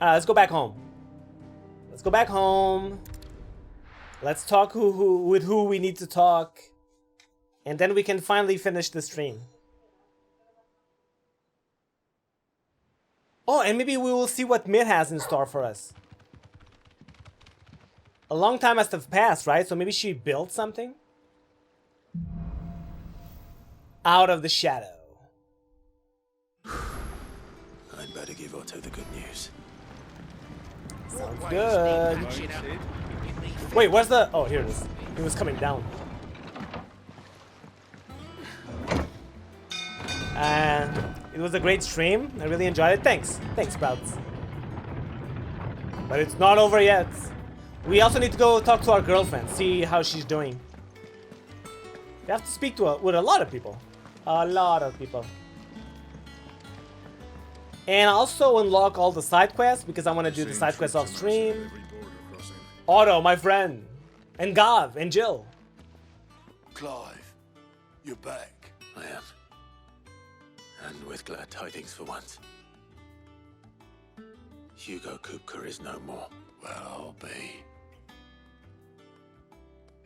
Let's go back home. Let's go back home. Let's talk with who we need to talk. And then we can finally finish the stream. Oh, and maybe we will see what Mid has in store for us. A long time must have passed, right? So maybe she built something? Out of the shadow. I'd better give Otto the good news. Sounds good. Wait, where's the... Oh, here it is. It was coming down. And it was a great stream. I really enjoyed it. Thanks. Thanks, Sprouts. But it's not over yet. We also need to go talk to our girlfriend, see how she's doing. We have to speak to with a lot of people. A lot of people. And also unlock all the side quests because I want to do the side quests off stream. Otto, my friend. And Gav and Jill. Clive, you're back. I am. And with glad tidings for once. Hugo Kupka is no more. Well, I'll be.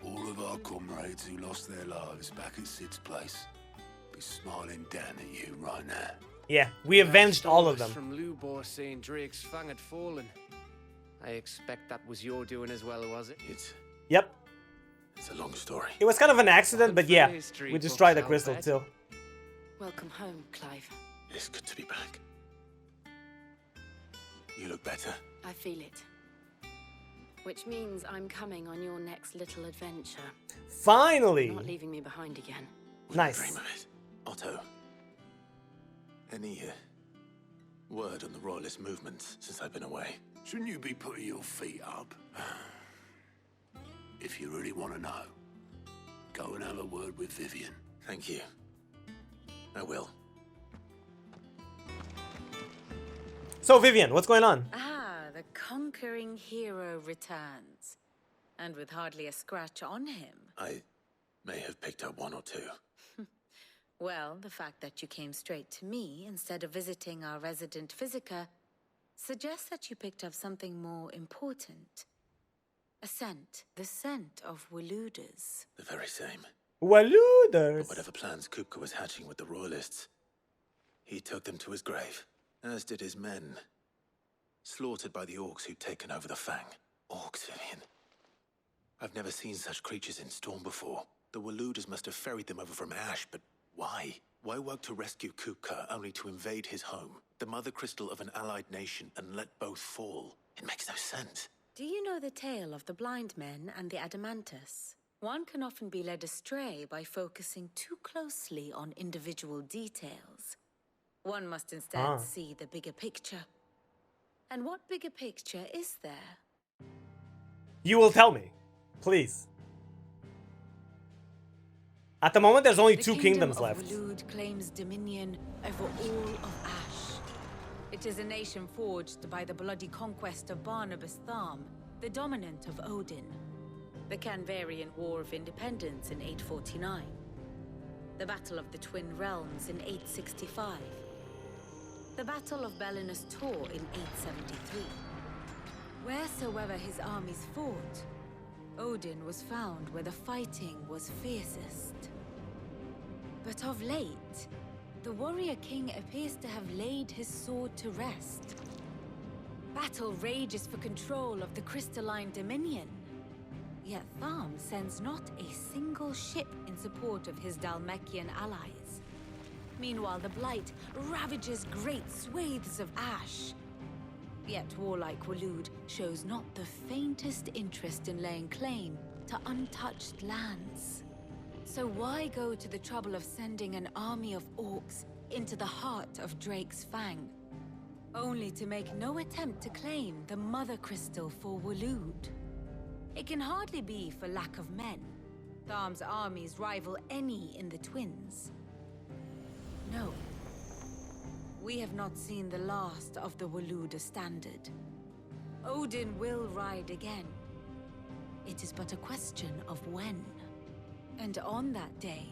All of our comrades who lost their lives back at Sid's place be smiling down at you right now. Yeah, we avenged all of them. From Lubor saying Drake's fang had fallen. I expect that was your doing as well, was it? Yep. It's a long story. It was kind of an accident, but yeah, we destroyed the crystal too. Welcome home, Clive. It's good to be back. You look better. I feel it. Which means I'm coming on your next little adventure. Finally! You're not leaving me behind again. Nice. Dream of it. Otto. Any word on the royalist movement since I've been away? Shouldn't you be putting your feet up? If you really want to know, go and have a word with Vivian. Thank you. I will. So Vivian, what's going on? Ah, the conquering hero returns. And with hardly a scratch on him. I may have picked up one or two. Well, the fact that you came straight to me instead of visiting our resident physiker suggests that you picked up something more important. A scent. The scent of Waludas. The very same. Waludas! But whatever plans Kupka was hatching with the royalists, he took them to his grave, as did his men. Slaughtered by the orcs who'd taken over the Fang. Orcs, Vivian. I've never seen such creatures in Storm before. The Waludas must have ferried them over from Ash, but why? Why work to rescue Kupka only to invade his home, the mother crystal of an allied nation, and let both fall? It makes no sense. Do you know the tale of the blind men and the Adamantus? One can often be led astray by focusing too closely on individual details. One must instead see the bigger picture. And what bigger picture is there? You will tell me, please. At the moment, there's only two kingdoms left. The Walud claims dominion over all of Ash. It is a nation forged by the bloody conquest of Barnabas Tharm, the dominant of Odin. The Canvarian War of Independence in 849. The Battle of the Twin Realms in 865. The Battle of Belinus Tor in 873. Wheresoever his armies fought, Odin was found where the fighting was fiercest. But of late, the warrior king appears to have laid his sword to rest. Battle rages for control of the crystalline dominion. Yet Tharm sends not a single ship in support of his Dhalmekian allies. Meanwhile, the Blight ravages great swathes of Ash. Yet warlike Walud shows not the faintest interest in laying claim to untouched lands. So why go to the trouble of sending an army of orcs into the heart of Drake's Fang, only to make no attempt to claim the Mother Crystal for Walud? It can hardly be for lack of men. Tharm's armies rival any in the Twins. No. We have not seen the last of the Waluda standard. Odin will ride again. It is but a question of when. And on that day,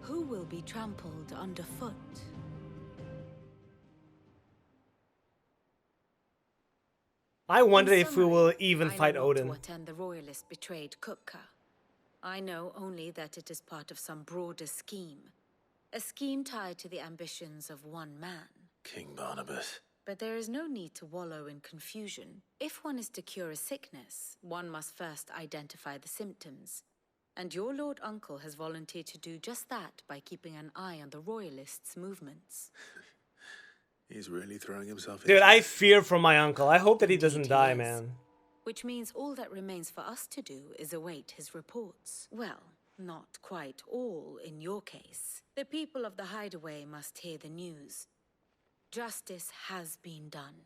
who will be trampled underfoot? I wonder In if we summary, will even I fight know not Odin. to attend the royalist betrayed Kupka. I know only that it is part of some broader scheme. A scheme tied to the ambitions of one man. King Barnabas. But there is no need to wallow in confusion. If one is to cure a sickness, one must first identify the symptoms. And your Lord Uncle has volunteered to do just that by keeping an eye on the royalists' movements. He's really throwing himself Dude, into I it. fear for my uncle. I hope that he Indeed doesn't he die, is. man. Which means all that remains for us to do is await his reports. Well, not quite all in your case. The people of the Hideaway must hear the news. Justice has been done.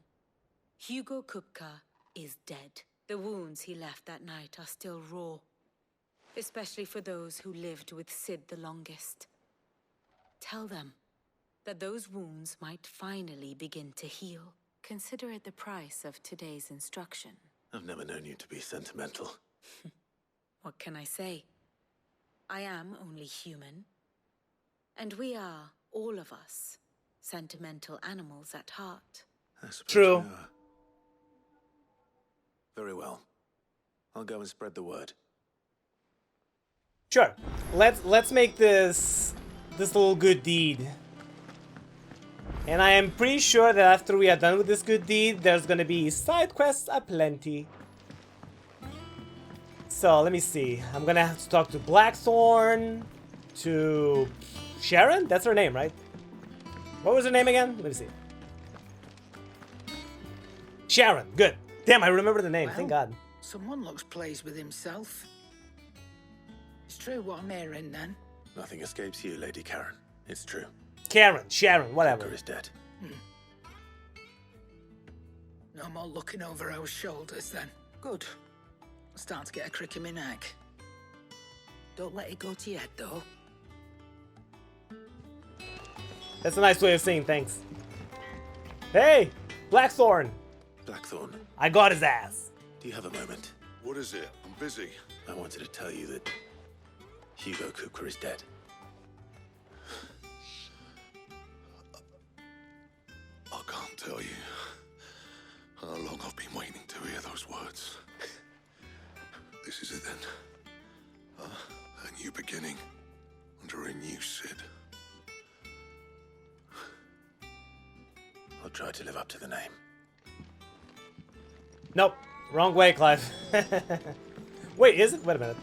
Hugo Kupka is dead. The wounds he left that night are still raw. Especially for those who lived with Sid the longest. Tell them that those wounds might finally begin to heal. Consider it the price of today's instruction. I've never known you to be sentimental. What can I say? I am only human. And we are, all of us, sentimental animals at heart. I suppose True. we are. Very well. I'll go and spread the word. Sure. Let's make this little good deed. And I am pretty sure that after we are done with this good deed, there's gonna be side quests aplenty. So let me see. I'm gonna have to talk to Blackthorn, to Sharon. That's her name, right? What was her name again? Let me see. Sharon. Good. Damn, I remember the name. Thank God. Someone looks pleased with himself. It's true what I'm hearing, then. Nothing escapes you, Lady Karen. It's true. Karen, Sharon, whatever. Joker is dead. No more looking over our shoulders, then. Good. I'm starting to get a crick in my neck. Don't let it go to your head, though. That's a nice way of saying thanks. Hey, Blackthorn. Blackthorn, I got his ass. do you have a moment? What is it? I'm busy. I wanted to tell you that Hugo Kupka is dead. I can't tell you how long I've been waiting to hear those words. This is it then. A new beginning under a new Sid. I'll try to live up to the name. Nope. Wrong way, Clive. Wait, is it? Wait a minute.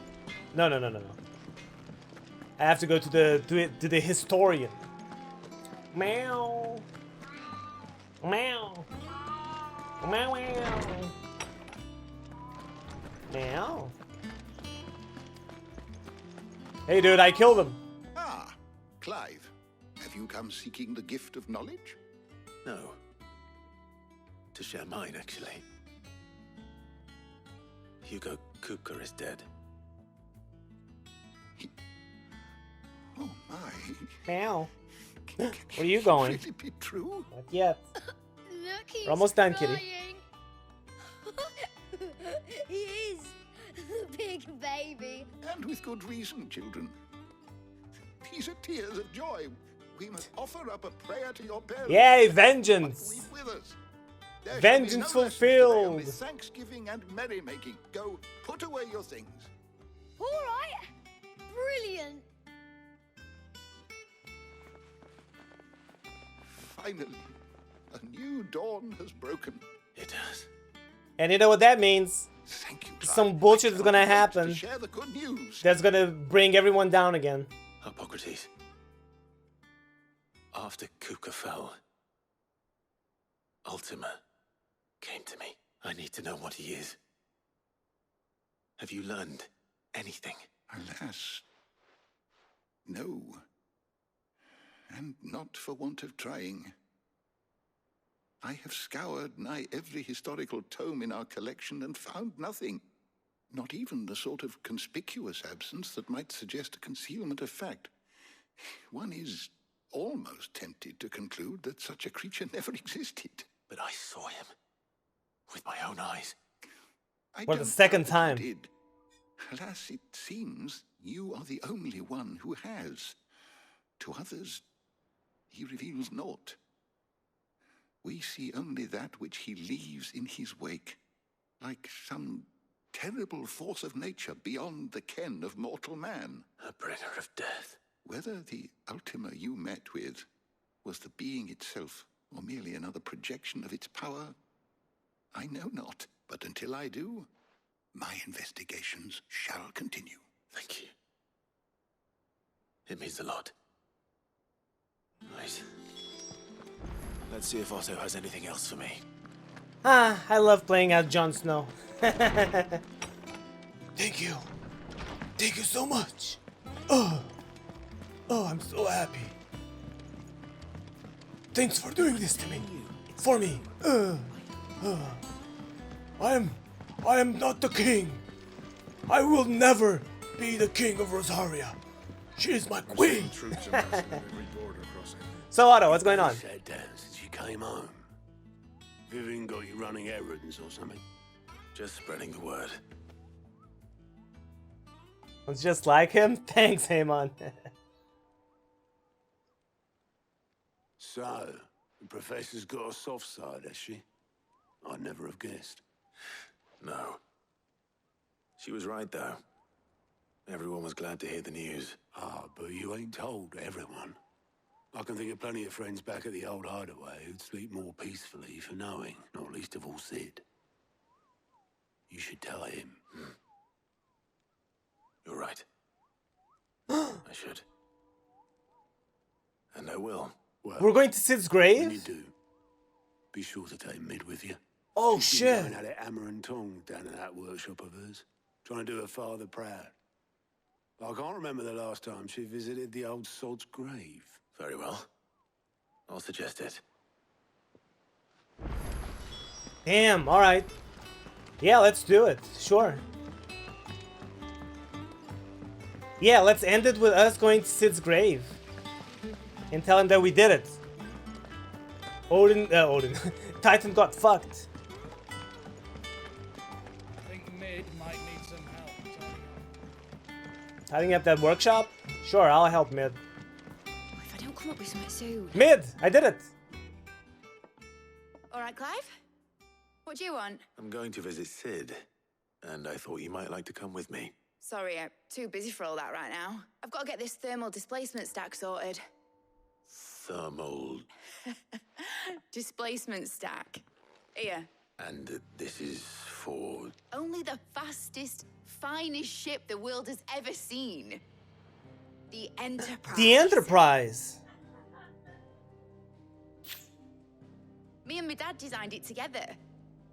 No. I have to go to the historian. Meow. Meow. Meow meow. Meow. Hey dude, I killed him. Ah, Clive. Have you come seeking the gift of knowledge? No. To share mine, actually. Hugo Kupka is dead. Oh my. Meow. Where are you going? Really be true? Not yet. Look, he's We're almost done, kitty. crying. He is. Big baby. And with good reason, children. These are tears of joy. We must offer up a prayer to your parents. Yay, vengeance! Weep with us. There Vengeance shall be no lessons today, fulfilled. only Thanksgiving and merrymaking. Go, put away your things. All right. Brilliant. Finally, a new dawn has broken. It has. And you know what that means? Thank you, Clive. Some bullshit is I gonna cannot wait happen. To share the good news. That's gonna bring everyone down again. Hippocrates. After Kupka fell, Ultima came to me. I need to know what he is. Have you learned anything? Alas, no. And not for want of trying. I have scoured nigh every historical tome in our collection and found nothing. Not even the sort of conspicuous absence that might suggest a concealment of fact. One is almost tempted to conclude that such a creature never existed. But I saw him with my own eyes. I For the don't second doubt that time. you did. Alas, it seems you are the only one who has. To others, he reveals naught. We see only that which he leaves in his wake. like some terrible force of nature beyond the ken of mortal man. A bringer of death. Whether the Ultima you met with was the being itself, or merely another projection of its power, I know not. But until I do, my investigations shall continue. Thank you. It means a lot. Right. Let's see if Otto has anything else for me. Ah, I love playing as Jon Snow. Thank you. Thank you so much. Oh, I'm so happy. Thanks for doing this to me. For me. I am not the king. I will never be the king of Rosaria. She is my queen. So Otto, what's going on? Sat down since you came home. Vivian got you running errands or something? Just spreading the word. It's just like him? Thanks, Hamon. So, the professor's got a soft side, has she? I'd never have guessed. No. She was right, though. Everyone was glad to hear the news. Ah, but you ain't told everyone. I can think of plenty of friends back at the old hideaway who'd sleep more peacefully for knowing, not least of all Sid. You should tell him. You're right. I should. And I will. Well, We're going to Sid's when you grave? do, be sure to take Mid with you. Oh She's shit. been going at it hammer and tong down in that workshop of hers, trying to do her father proud. I can't remember the last time she visited the old sod's grave. Very well. I'll suggest it. Damn, alright. Yeah, let's do it. Sure. Yeah, let's end it with us going to Sid's grave. And tell him that we did it. Odin. Titan got fucked. I think Mid might need some help Tidying up that workshop? Sure, I'll help Mid. If I don't come up with something soon. Mid! I did it! All right, Clive? What do you want? I'm going to visit Sid, and I thought you might like to come with me. Sorry, I'm too busy for all that right now. I've got to get this thermal displacement stack sorted. Thermal... Displacement stack. Here. And this is for... Only the fastest, finest ship the world has ever seen. The Enterprise. The Enterprise! Me and my dad designed it together.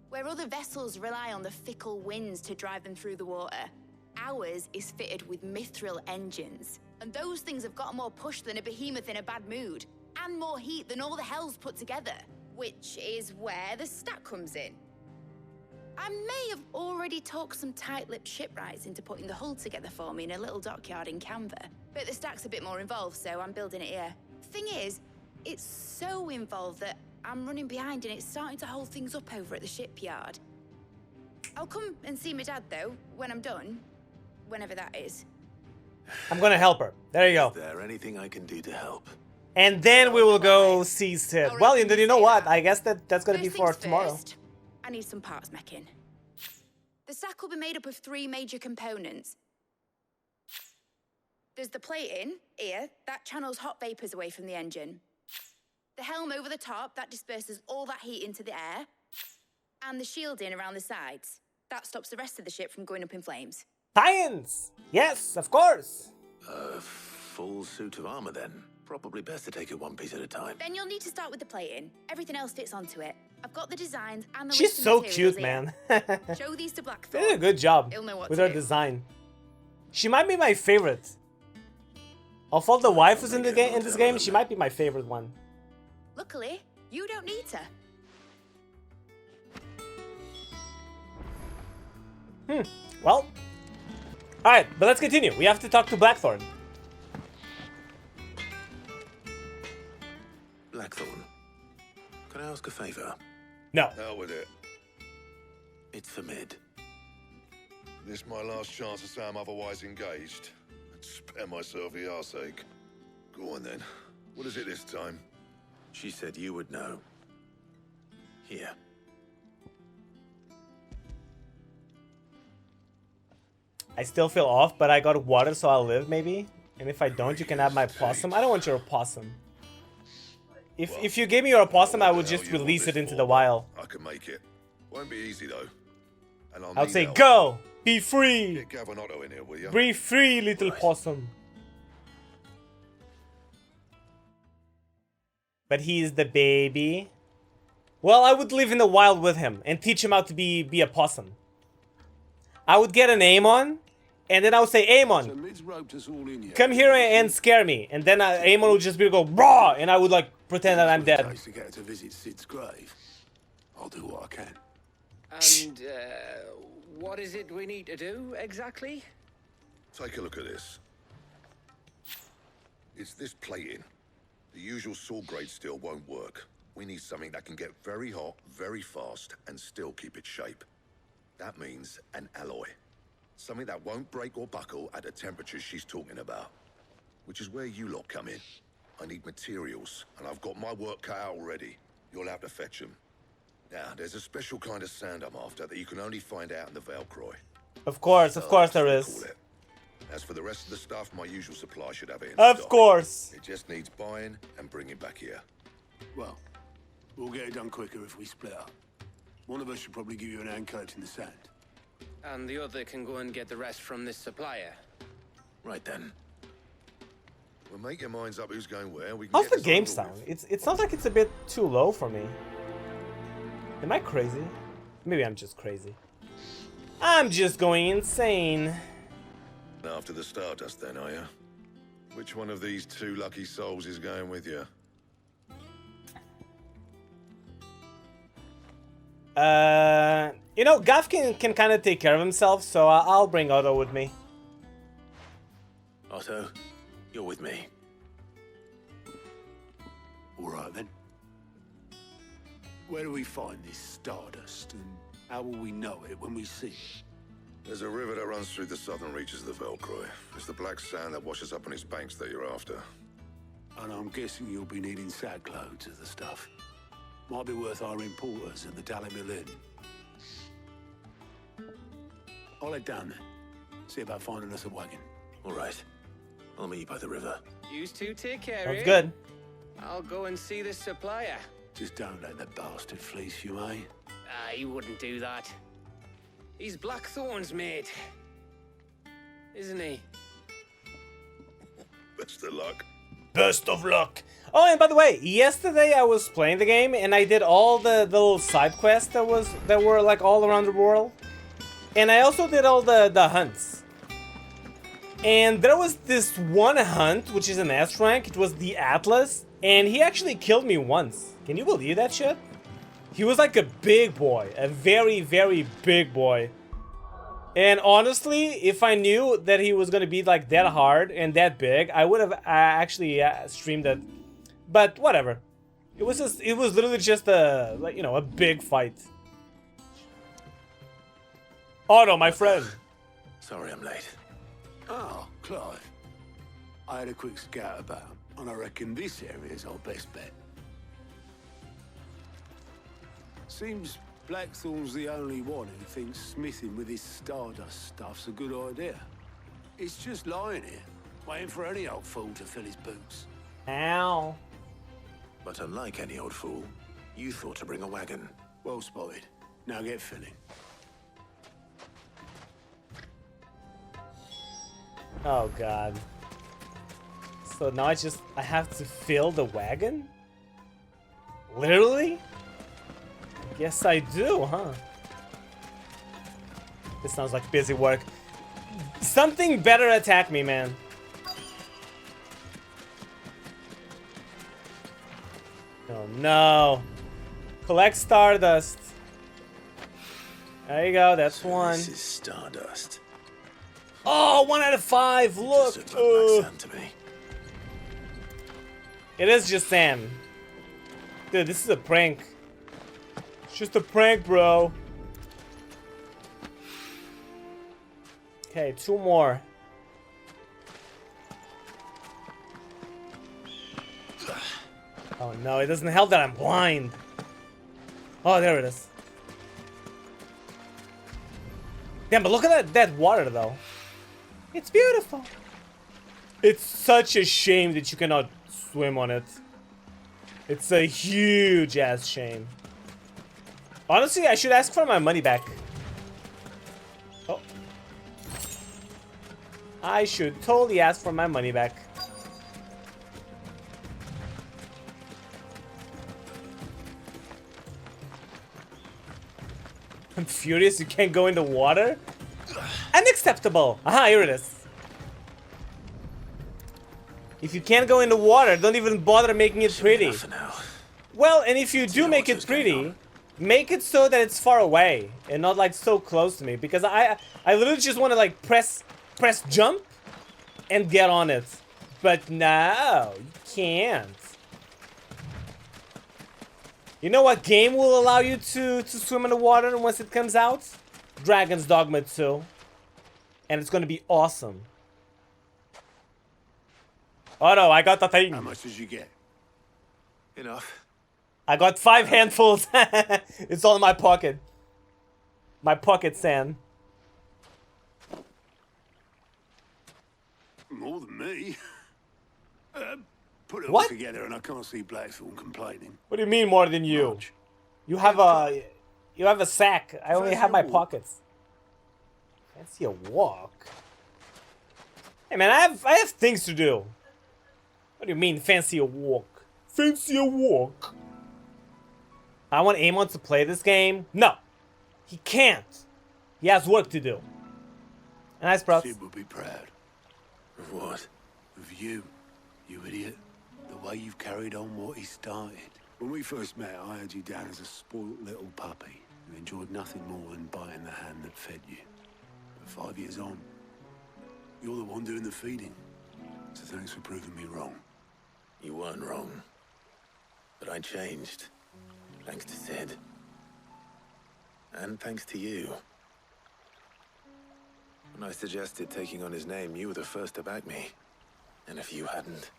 Where other vessels rely on the fickle winds to drive them through the water, ours is fitted with mithril engines. And those things have got more push than a behemoth in a bad mood, and more heat than all the hells put together. Which is where the stack comes in. I may have already talked some tight-lipped shipwrights into putting the hull together for me in a little dockyard in Canva. But the stack's a bit more involved, so I'm building it here. Thing is, it's so involved that I'm running behind and it's starting to hold things up over at the shipyard. I'll come and see my dad, though, when I'm done. Whenever that is. I'm gonna help her. There you go. Is there anything I can do to help? And then we will go see Sid. Well, you know what? I guess that's gonna be First for things tomorrow. first, I need some parts making. The stack will be made up of 3 major components. There's the plating, here, that channels hot vapors away from the engine. The helm over the top, that disperses all that heat into the air. And the shielding around the sides. That stops the rest of the ship from going up in flames. Science! Yes, of course! A full suit of armor, then. Probably best to take it one piece at a time. Then you'll need to start with the plating. Everything else fits onto it. I've got the designs and the She's list of so materials cute, here. man. Show these to They Blackthorn. did a good job He'll know what with to her do. design. She might be my favorite. Of all the waifus in this game, she might be my favorite one. Luckily, you don't need to. Well. Alright, but let's continue. We have to talk to Blackthorn. Blackthorn, can I ask a favor? No. Hell with it. It's for Mid. This my last chance to say I'm otherwise engaged. I'd spare myself the arseache. Go on then. What is it this time? She said you would know. Here. I still feel off, but I got water, so I'll live maybe. And if I don't, you can have my possum. I don't want your opossum. If you gave me your opossum, I would just release it into the wild. I can make it. Won't be easy though. And I'll say go, be free. Get Gavin in here, will you? Be free, little possum. But he's the baby. Well, I would live in the wild with him and teach him how to be a possum. I would get an Amon, and then I would say, Amon, come here and scare me. And then Amon would just be go, raw, and I would like pretend that I'm dead. To get to visit Sid's grave. I'll do what I can. And what is it we need to do exactly? Take a look at this. It's this plating. The usual saw grade steel won't work. We need something that can get very hot, very fast, and still keep its shape. That means an alloy. Something that won't break or buckle at the temperatures she's talking about. Which is where you lot come in. I need materials, and I've got my work cut out already. You'll have to fetch them. Now, there's a special kind of sand I'm after that you can only find out in the Velcroy. Of course there is. As for the rest of the stuff, my usual supply should have it in Of stock. course. It just needs buying and bringing back here. Well, we'll get it done quicker if we split up. One of us should probably give you an hand coat in the sand. And the other can go and get the rest from this supplier. Right then. We'll make your minds up who's going where. We can How's get the this game over sound? with. It sounds like it's a bit too low for me. Am I crazy? Maybe I'm just crazy. I'm just going insane. After the stardust then, are you? Which one of these two lucky souls is going with you? You know, Gav can kind of take care of himself, so I'll bring Otto with me. Otto, you're with me. All right then. Where do we find this stardust, and how will we know it when we see it? There's a river that runs through the southern reaches of the Velcroy. It's the black sand that washes up on its banks that you're after. And I'm guessing you'll be needing sackloads of the stuff. Might be worth hiring porters at the Dalimil Inn. I'll head down there. See about finding us a wagon. All right. I'll meet you by the river. You two take care. Sounds good. I'll go and see this supplier. Just don't let the bastard fleece you, eh? He wouldn't do that. He's Blackthorn's mate. Isn't he? Best of luck. Best of luck. Oh, and by the way, yesterday I was playing the game and I did all the little side quests that were like all around the world. And I also did all the hunts. And there was this one hunt, which is an S rank. It was the Atlas. And he actually killed me once. Can you believe that shit? He was like a big boy. A very, very big boy. And honestly, if I knew that he was gonna be like that hard and that big, I would have actually streamed it. But whatever. It was literally just a, like, you know, a big fight. Otto, my friend. Sorry I'm late. Oh, Clive. I had a quick scout about, and I reckon this area's our best bet. Seems Blackthorn's the only one who thinks smithing with his stardust stuff's a good idea. It's just lying here, waiting for any old fool to fill his boots. Ow. But unlike any old fool, you thought to bring a wagon. Well spotted. Now get filling. Oh god. So now I have to fill the wagon? Literally? Yes I do, huh? This sounds like busy work. Something better attack me, man. Oh no. Collect stardust. There you go, that's one. This is stardust. Oh, 1 out of 5. Look. Looks like black sand to me. It is just sand. Dude, this is a prank. It's just a prank, bro. Okay, 2 more. Oh no, it doesn't help that I'm blind. Oh, there it is. Damn, but look at that water though. It's beautiful. It's such a shame that you cannot swim on it. It's a huge ass shame. Honestly, I should ask for my money back. Oh. I should totally ask for my money back. I'm furious you can't go in the water? Unacceptable! Aha, here it is. If you can't go in the water, don't even bother making it pretty. Well, and if you do make it pretty, make it so that it's far away and not like so close to me, because I literally just want to like press jump and get on it. But no, you can't. You know what game will allow you to swim in the water once it comes out? Dragon's Dogma 2. And it's gonna be awesome. Oh no, I got the thing. How much did you get? Enough. I got 5 handfuls. It's all in my pocket. My pocket sand. More than me. Put it all What? together and I can't see Blackthorn complaining. What do you mean more than you? Much. You have a sack. I only have my pockets. Fancy a walk. Hey man, I have things to do. What do you mean fancy a walk? Fancy a walk. I want Amon to play this game. No, he can't. He has work to do. And I Sprouts. Sid would be proud. Of what? Of you, you idiot. The way you've carried on what he started. When we first met, I had you down as a spoilt little puppy who enjoyed nothing more than biting the hand that fed you. But 5 years on, you're the one doing the feeding. So thanks for proving me wrong. You weren't wrong. But I changed. Thanks to Sid. And thanks to you. When I suggested taking on his name, you were the first to back me. And if you hadn't,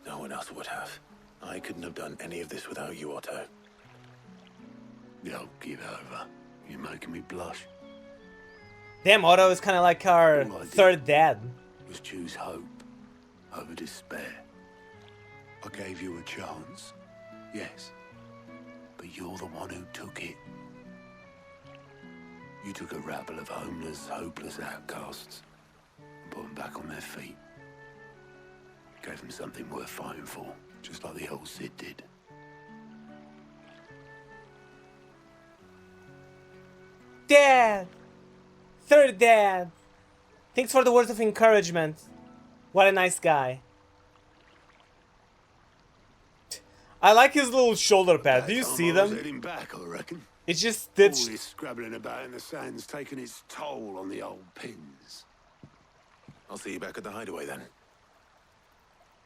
no one else would have. I couldn't have done any of this without you, Otto. Yo, give over. You're making me blush. Damn, Otto is kind of like our All I did third dad. was choose hope over despair. I gave you a chance, yes. But you're the one who took it. You took a rabble of homeless, hopeless outcasts and put them back on their feet. Gave them something worth fighting for, just like the old Sid did. Dad! Third dad! Thanks for the words of encouragement. What a nice guy. I like his little shoulder pad. Do you see I was them? heading back, I reckon. It's just All stitched. this scrabbling about in the sand's taking its toll on the old pins. I'll see you back at the hideaway then.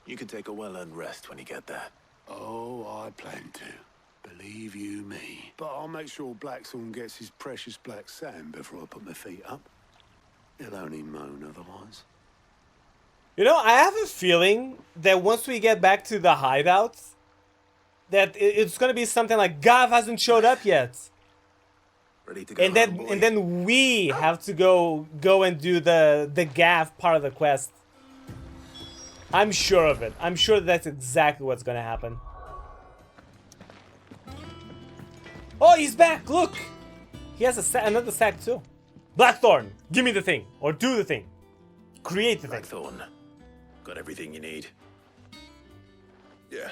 You can take a well-earned rest when you get there. Oh, I plan to. Believe you me. But I'll make sure Blackthorn gets his precious black sand before I put my feet up. He'll only moan otherwise. You know, I have a feeling that once we get back to the hideouts, that it's gonna be something like Gav hasn't showed up yet. Ready to go, And then boy? and then we have to go and do the Gav part of the quest. I'm sure of it. I'm sure that's exactly what's gonna happen. Oh, he's back! Look! He has another sack too. Blackthorn, give me the thing. Or do the thing. Create the thing. Blackthorn, got everything you need. Yeah.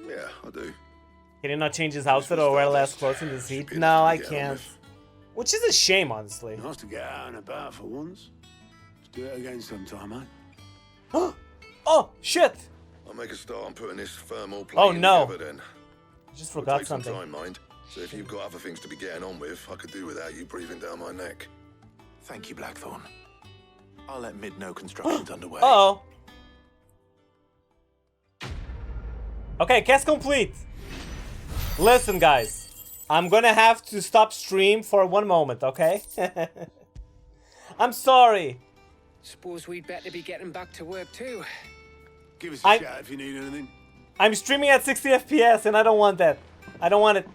Yeah, I do. Can he not change his outfit or wear less clothes in this heat? No, I can't. Which is a shame, honestly. Nice to get out and about for once. Let's do it again sometime, eh? Oh, shit! I'll make a start on putting this thermal Oh, plane no. together then. I just It'll forgot take some something. time, mind. So if you've got other things to be getting on with, I could do without you breathing down my neck. Thank you, Blackthorn. I'll let Mid know construction's underway. Uh-oh. Okay, cast complete. Listen, guys. I'm gonna have to stop stream for one moment, okay? I'm sorry. Suppose we'd better be getting back to work too. Give us a shout if you need anything. I'm streaming at 60 FPS and I don't want that. I don't want it.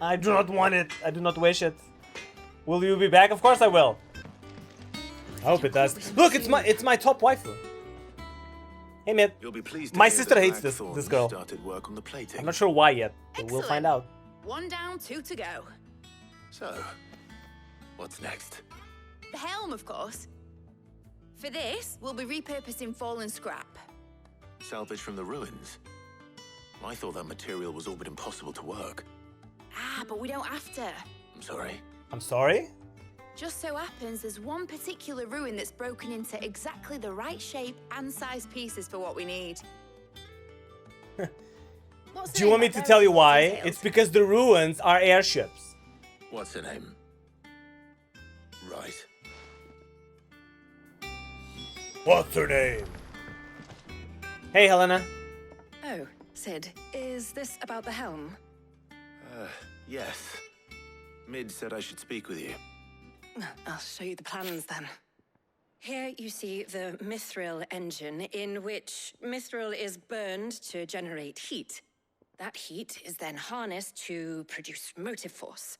I do not want it. I do not wish it. Will you be back? Of course I will. I hope it does. Look, it's my top waifu. Hey, Mid. You'll be pleased to My hear sister that hates this Blackthorn girl. started work on the plating. I'm not sure why yet, but we'll find out. One down, two to go. So, what's next? The helm, of course. For this, we'll be repurposing fallen scrap. Salvage from the ruins. I thought that material was all but impossible to work. Ah, but we don't have to. I'm sorry. I'm sorry? Just so happens there's one particular ruin that's broken into exactly the right shape and size pieces for what we need. Do you want me to tell you why? It's because the ruins are airships. What's her name? Right. What's her name? Hey, Helena. Oh, Sid, is this about the helm? Yes. Mid said I should speak with you. I'll show you the plans then. Here you see the mithril engine, in which mithril is burned to generate heat. That heat is then harnessed to produce motive force.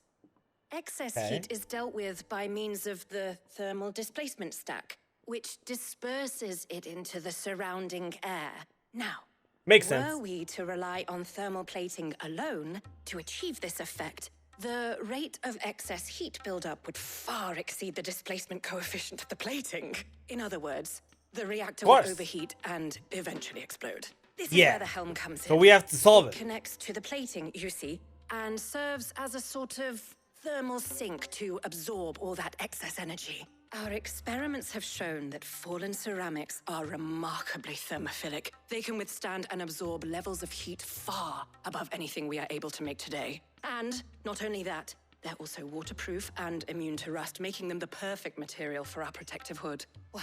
Excess heat is dealt with by means of the thermal displacement stack, which disperses it into the surrounding air. Now, makes sense. Were we to rely on thermal plating alone to achieve this effect, the rate of excess heat buildup would far exceed the displacement coefficient of the plating. In other words, the reactor will overheat and eventually explode. This is where the helm comes in. So we have to solve it. It connects to the plating, you see, and serves as a sort of thermal sink to absorb all that excess energy. Our experiments have shown that fallen ceramics are remarkably thermophilic. They can withstand and absorb levels of heat far above anything we are able to make today. And not only that, they're also waterproof and immune to rust, making them the perfect material for our protective hood. Why?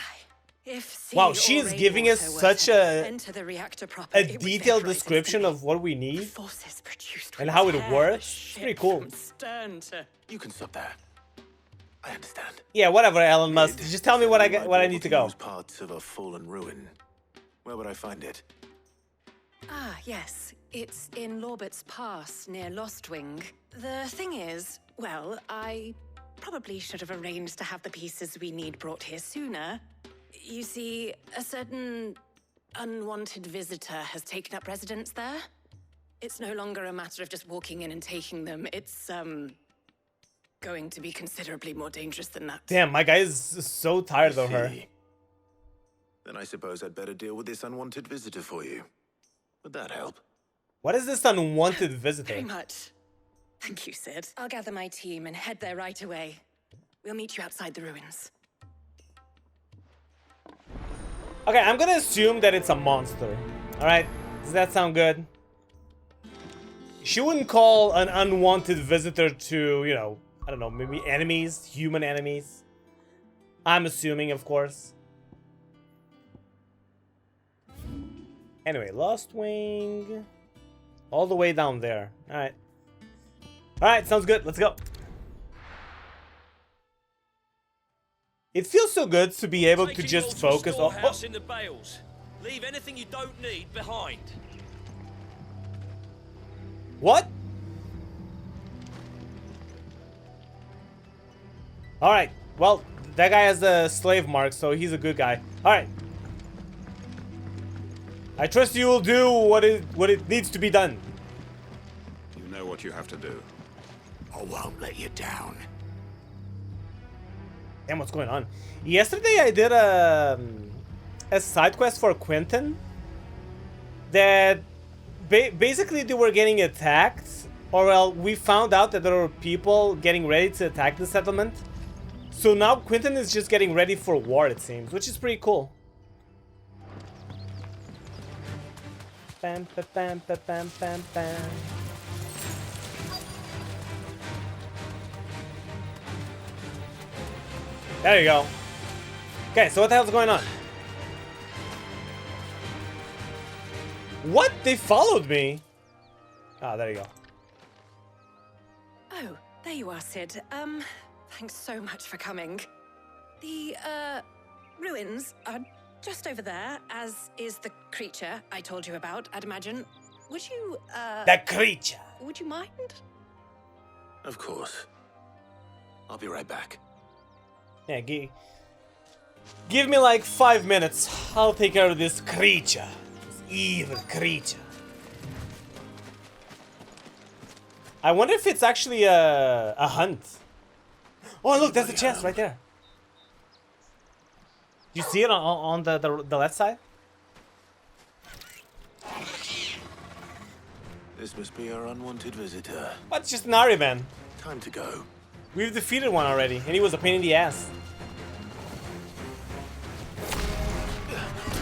If wow, she is giving us such a detailed description of what we need and how it works. It's pretty cool. You can stop there. I understand. Yeah, whatever, Elon Musk. Just tell me what I need to go. Parts of a fallen ruin. Where would I find it? Ah, yes. It's in Lorbert's Pass, near Lostwing. The thing is, well, I probably should have arranged to have the pieces we need brought here sooner. You see, a certain unwanted visitor has taken up residence there. It's no longer a matter of just walking in and taking them. It's, going to be considerably more dangerous than that. Damn, my guy is so tired of her. Then I suppose I'd better deal with this unwanted visitor for you. Would that help? What is this unwanted visitor? Very much. Thank you, Sid. I'll gather my team and head there right away. We'll meet you outside the ruins. Okay, I'm gonna assume that it's a monster. Alright, does that sound good? She wouldn't call an unwanted visitor to, you know, I don't know, maybe enemies, human enemies. I'm assuming, of course. Anyway, Lost Wing. All the way down there. Alright. Alright, sounds good. Let's go. It feels so good to be able to just focus on... House in the bales. Leave anything you don't need behind. What? Alright, well, that guy has a slave mark, so he's a good guy. Alright. I trust you will do what it needs to be done. You know what you have to do. I won't let you down. Damn, what's going on? Yesterday I did a side quest for Quentin. That basically they were getting attacked. Or well, we found out that there were people getting ready to attack the settlement. So now Quentin is just getting ready for war, it seems, which is pretty cool. Bam, ba, bam, ba, bam, bam, bam. There you go. Okay, so what the hell's going on? What? They followed me? Ah, there you go. Oh, there you are, Sid. Thanks so much for coming. The, ruins are just over there, as is the creature I told you about, I'd imagine. Would you, The creature! Would you mind? Of course. I'll be right back. Yeah, Give me like 5 minutes. I'll take care of this creature. This evil creature. I wonder if it's actually a hunt. Oh, look, there's a chest right there. You see it on the left side? This must be our unwanted visitor. What? It's just an Ari man. Time to go. We've defeated one already, and he was a pain in the ass.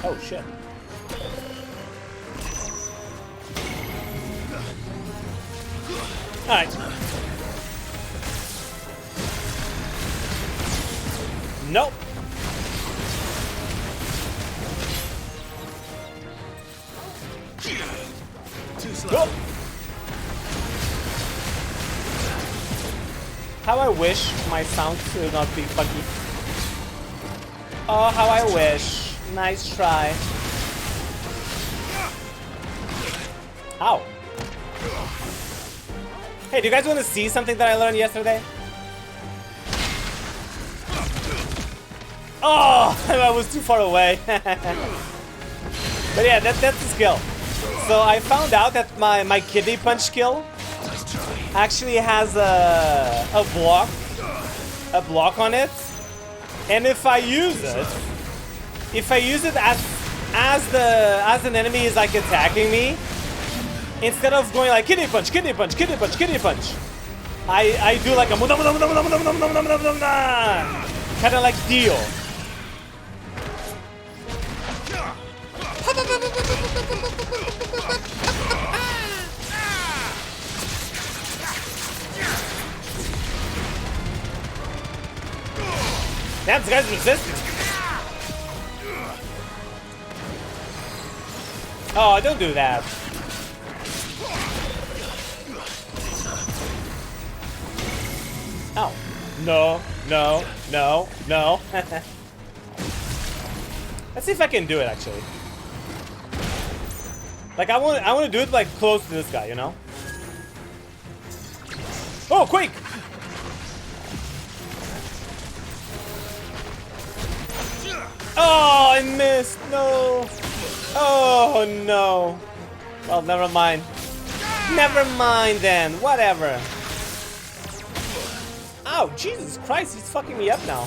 Oh shit. Alright. Nope. Too slow. How I wish my sound would not be funky. Oh, how I wish. Nice try. Ow. Hey, do you guys want to see something that I learned yesterday? Oh, I was too far away. But yeah, that's the skill. So I found out that my kidney punch skill actually has a block on it, and if I use it as an enemy is like attacking me, instead of going like kidney punch, kidney punch, kidney punch, kidney punch, I do like a kind of like deal. Damn, this guy's resistant. Oh, don't do that. Oh. No, no, no, no. Let's see if I can do it actually. Like I want to do it like close to this guy, you know? Oh, quick! Oh, I missed. No. Oh no. Well, never mind. Never mind then. Whatever. Ow, Jesus Christ, he's fucking me up now.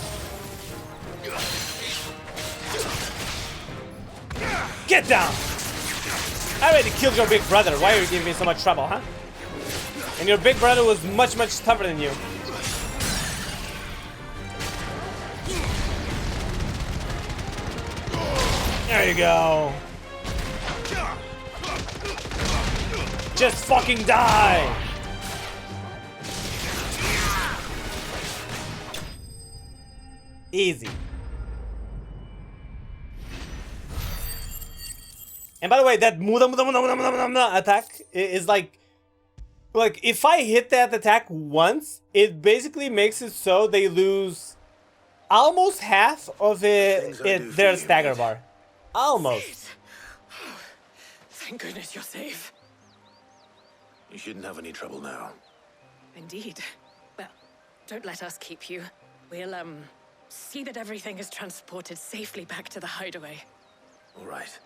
Get down! I already killed your big brother. Why are you giving me so much trouble, huh? And your big brother was much, much tougher than you. There you go. Just fucking die! Easy. And by the way, that muda attack is like if I hit that attack once, it basically makes it so they lose almost half of their stagger bar. Almost. Thank goodness you're safe. You shouldn't have any trouble now. Indeed. Well, don't let us keep you. We'll, see that everything is transported safely back to the hideaway. All right.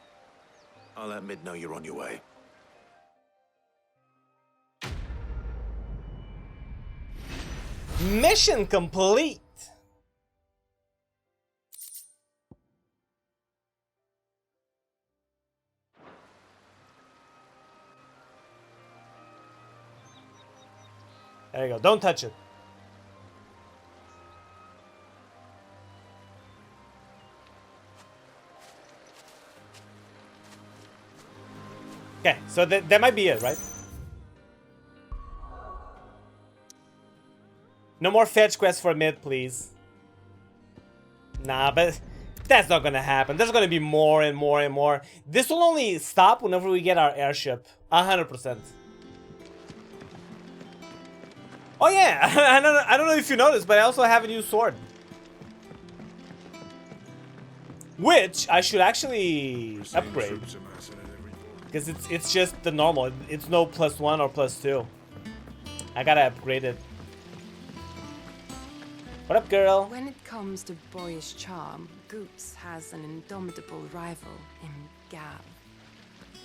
I'll let Mid know you're on your way. Mission complete. There you go. Don't touch it. Okay, so that might be it, right? No more fetch quests for Mid, please. Nah, but that's not gonna happen. There's gonna be more and more and more. This will only stop whenever we get our airship. 100%. Oh yeah, I don't know if you noticed, but I also have a new sword. Which I should actually upgrade. Because it's just the normal. It's no +1 or +2. I gotta upgrade it. What up, girl? When it comes to boyish charm, Goops has an indomitable rival in Gav.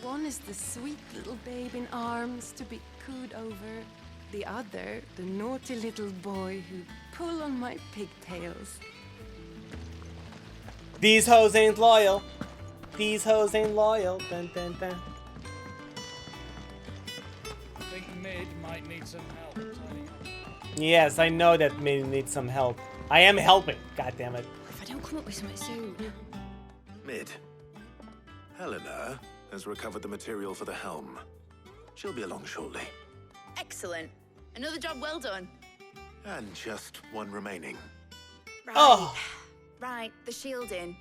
One is the sweet little babe in arms to be cooed over. The other, the naughty little boy who pull on my pigtails. These hoes ain't loyal. These hoes ain't loyal. Dun, dun, dun. I think mid might need some help. Yes, I know that Mid needs some help. I am helping. God damn it. If I don't come up with something soon. Mid. Helena has recovered the material for the helm. She'll be along shortly. Excellent. Another job well done. And just one remaining. Right. Oh. Right, the shielding.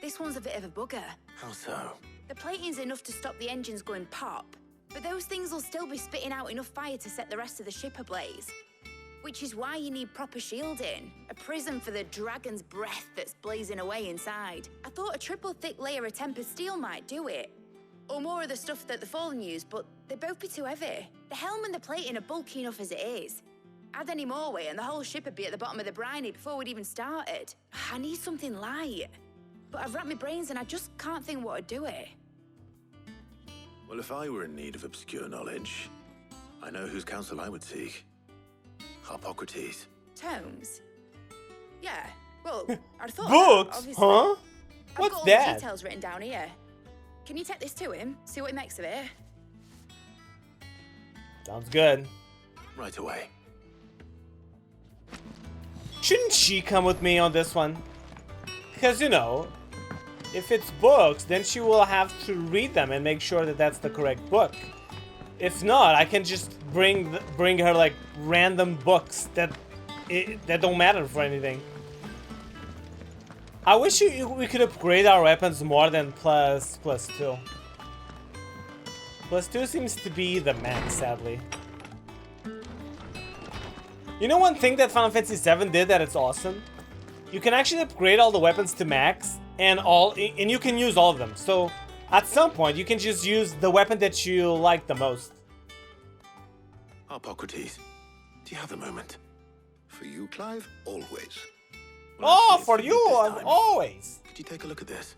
This one's a bit of a bugger. How so? The plating's enough to stop the engines going pop, but those things will still be spitting out enough fire to set the rest of the ship ablaze. Which is why you need proper shielding. A prison for the dragon's breath that's blazing away inside. I thought a triple thick layer of tempered steel might do it. Or more of the stuff that the Fallen use, but they'd both be too heavy. The helm and the plating are bulky enough as it is. Add any more weight and the whole ship would be at the bottom of the briny before we'd even started. I need something light. But I've racked my brains and I just can't think what would do it. Well, if I were in need of obscure knowledge, I know whose counsel I would seek. Hippocrates. Tomes? Yeah, well, I'd thought Books? that, obviously. Huh? I've What's got all that? the details written down here. Can you take this to him? See what he makes of it? Sounds good. Right away. Shouldn't she come with me on this one? Because, you know, if it's books, then she will have to read them and make sure that that's the correct book. If not, I can just bring her like random books that don't matter for anything. I wish we could upgrade our weapons more than plus 2. Plus 2 seems to be the max, sadly. You know one thing that Final Fantasy VII did that it's awesome? You can actually upgrade all the weapons to max and you can use all of them. So at some point you can just use the weapon that you like the most. Hippocrates, do you have a moment? For you, Clive, always. Well, Oh, actually, for it's you, this time. always. Could you take a look at this?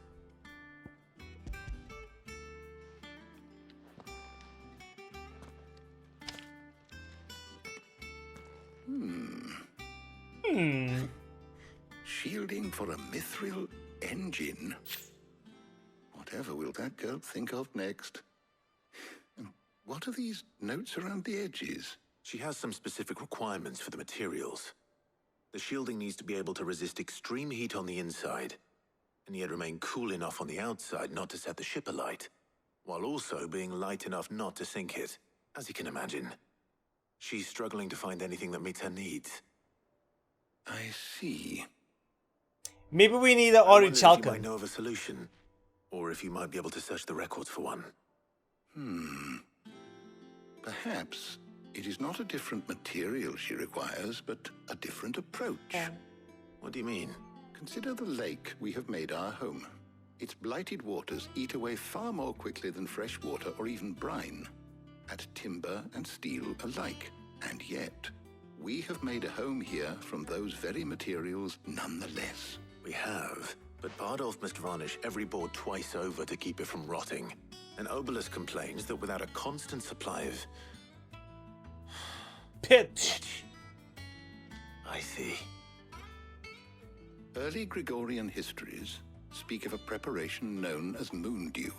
Shielding for a mithril engine. Whatever will that girl think of next? And what are these notes around the edges? She has some specific requirements for the materials. The shielding needs to be able to resist extreme heat on the inside, and yet remain cool enough on the outside not to set the ship alight, while also being light enough not to sink it, as you can imagine. She's struggling to find anything that meets her needs. I see. Maybe we need an I wonder if you Orichalcum. might know of a solution, or if you might be able to search the records for one. Perhaps it is not a different material she requires, but a different approach. What do you mean? Consider the lake we have made our home. Its blighted waters eat away far more quickly than fresh water or even brine, at timber and steel alike. And yet, we have made a home here from those very materials nonetheless. We have, but Bardolph must varnish every board twice over to keep it from rotting. And Obelisk complains that without a constant supply of pitch. I see. Early Gregorian histories speak of a preparation known as moon dew.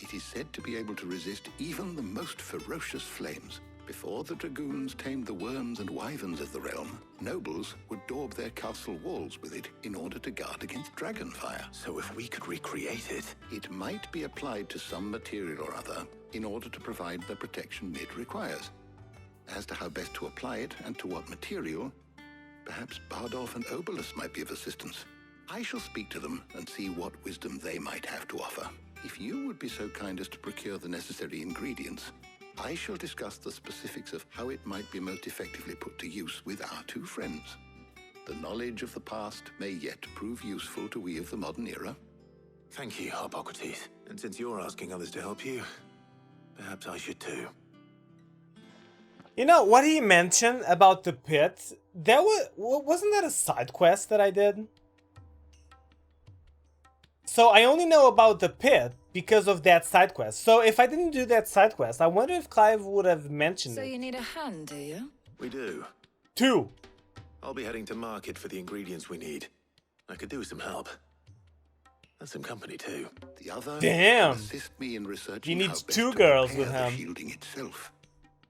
It is said to be able to resist even the most ferocious flames. Before the dragoons tamed the worms and wyverns of the realm, nobles would daub their castle walls with it in order to guard against dragon fire. So if we could recreate it... It might be applied to some material or other in order to provide the protection Mid requires. As to how best to apply it and to what material, perhaps Bardolph and Obelisk might be of assistance. I shall speak to them and see what wisdom they might have to offer. If you would be so kind as to procure the necessary ingredients, I shall discuss the specifics of how it might be most effectively put to use with our two friends. The knowledge of the past may yet prove useful to we of the modern era. Thank you, Hippocrates. And since you're asking others to help you, perhaps I should too. You know, what he mentioned about the pit, That wasn't that a side quest that I did? So I only know about the pit because of that side quest. So if I didn't do that side quest, I wonder if Clive would have mentioned So it. you need a hand, do you? We do. 2. I'll be heading to market for the ingredients we need. I could do with some help. And some company too. The other Damn. assist me in researching He how needs best 2 to girls prepare with the him. shielding itself.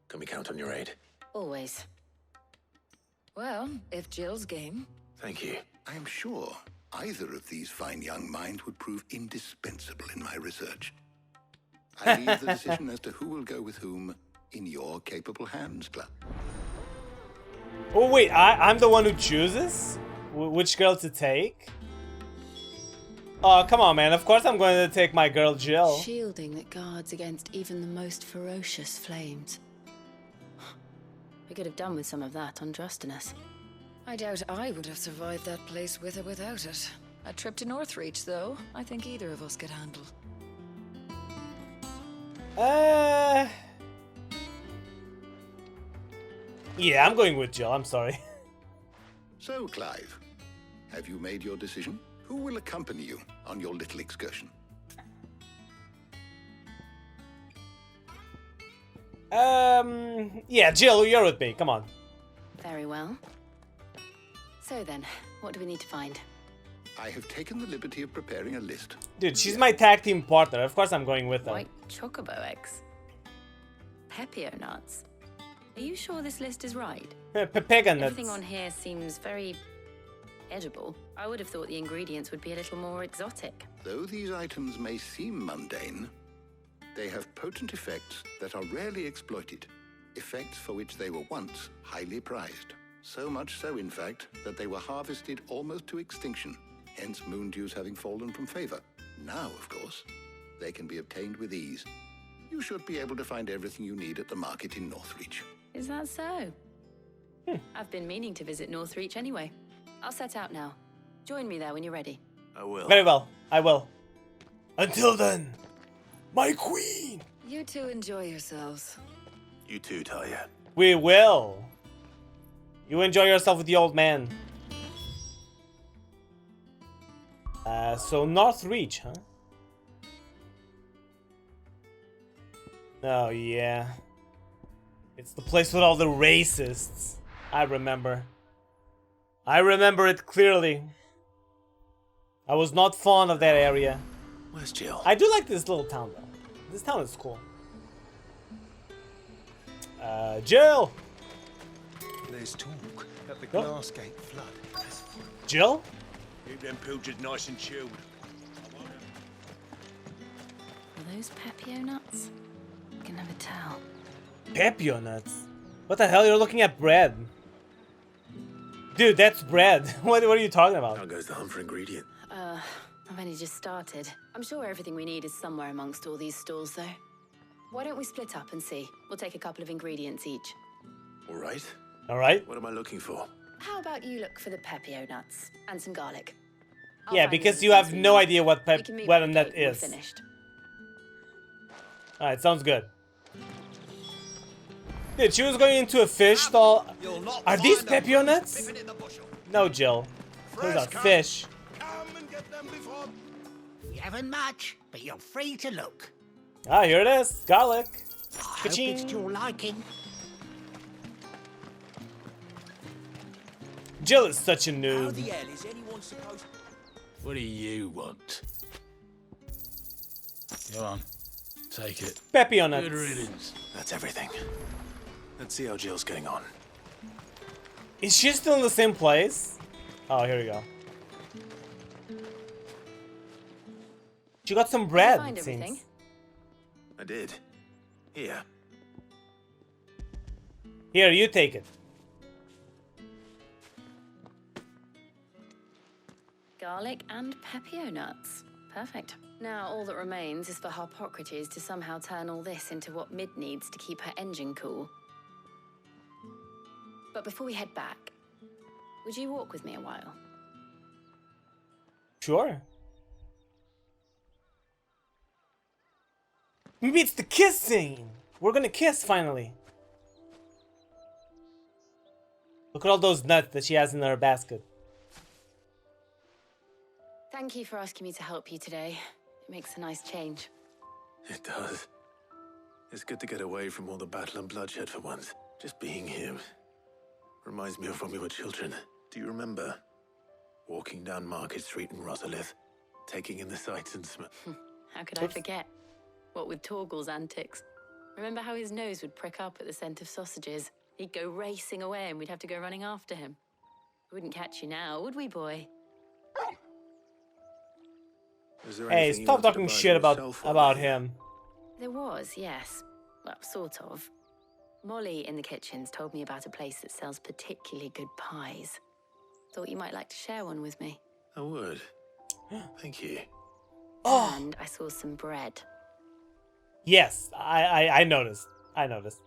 Can we count on your aid? Always. Well, if Jill's game. Thank you. I am sure either of these fine young minds would prove indispensable in my research. I leave the decision as to who will go with whom in your capable hands, Club. Oh wait, I'm the one who chooses which girl to take? Oh, come on, man. Of course I'm going to take my girl Jill. Shielding that guards against even the most ferocious flames. We could have done with some of that on Drustinus. I doubt I would have survived that place with or without it. A trip to Northreach, though, I think either of us could handle. Yeah, I'm going with Jill. I'm sorry. So, Clive, have you made your decision? Who will accompany you on your little excursion? Yeah, Jill, you're with me. Come on. Very well. So then, what do we need to find? I have taken the liberty of preparing a list. Dude, she's my tag team partner. Of course I'm going with her. White chocobo eggs. Pepio nuts. Are you sure this list is right? Pepega nuts. Everything on here seems very edible. I would have thought the ingredients would be a little more exotic. Though these items may seem mundane, they have potent effects that are rarely exploited. Effects for which they were once highly prized. So much so, in fact, that they were harvested almost to extinction, hence moon dews having fallen from favor. Now, of course, they can be obtained with ease. You should be able to find everything you need at the market in Northreach. Is that so? I've been meaning to visit Northreach anyway. I'll set out now. Join me there when you're ready. I will. Very well. I will. Until then, my queen. You two enjoy yourselves. You too, Talia. We will. You enjoy yourself with the old man. So Northreach, huh? Oh, yeah. It's the place with all the racists. I remember. I remember it clearly. I was not fond of that area. Where's Jill? I do like this little town, though. This town is cool. Jill! There's talk that the glass gate flood. Jill? Keep them pilgers nice and chilled. Are those Pepio nuts? I can never tell. Pepio nuts? What the hell? You're looking at bread. Dude, that's bread. What are you talking about? How goes the hunt for ingredient? I've only just started. I'm sure everything we need is somewhere amongst all these stalls, though. Why don't we split up and see? We'll take a couple of ingredients each. All right. All right. What am I looking for? How about you look for the Pepio nuts and some garlic? Yeah, because you have no idea what what a nut is. Finished. Alright, sounds good. Dude, she was going into a fish stall. Are these Pepio nuts? No, Jill. Those are fish. We haven't much, but you're free to look. Ah, here it is. Garlic. I hope Ka-ching. it's to your liking. Jill is such a How noob. the hell is anyone supposed? What do you want? Go on. Take it. Pepio nuts. Good riddance. That's everything. Let's see how Jill's getting on. Is she still in the same place? Oh, here we go. She got some bread, Find it everything? seems. I did. Here. Here, you take it. Garlic and Pepio nuts. Perfect. Now all that remains is for Harpocrates to somehow turn all this into what Mid needs to keep her engine cool. But before we head back, would you walk with me a while? Sure. Maybe it's the kiss scene. We're gonna kiss finally. Look at all those nuts that she has in her basket. Thank you for asking me to help you today. It makes a nice change. It does. It's good to get away from all the battle and bloodshed for once. Just being here reminds me of when we were children. Do you remember? Walking down Market Street in Rosalith, taking in the sights and smell. How could I forget? What with Torgal's antics. Remember how his nose would prick up at the scent of sausages? He'd go racing away and we'd have to go running after him. We wouldn't catch you now, would we, boy? Hey, stop talking shit about him. There was, yes. Well, sort of. Molly in the kitchens told me about a place that sells particularly good pies. Thought you might like to share one with me. I would. Thank you. Oh. And I saw some bread. Yes, I noticed. I noticed.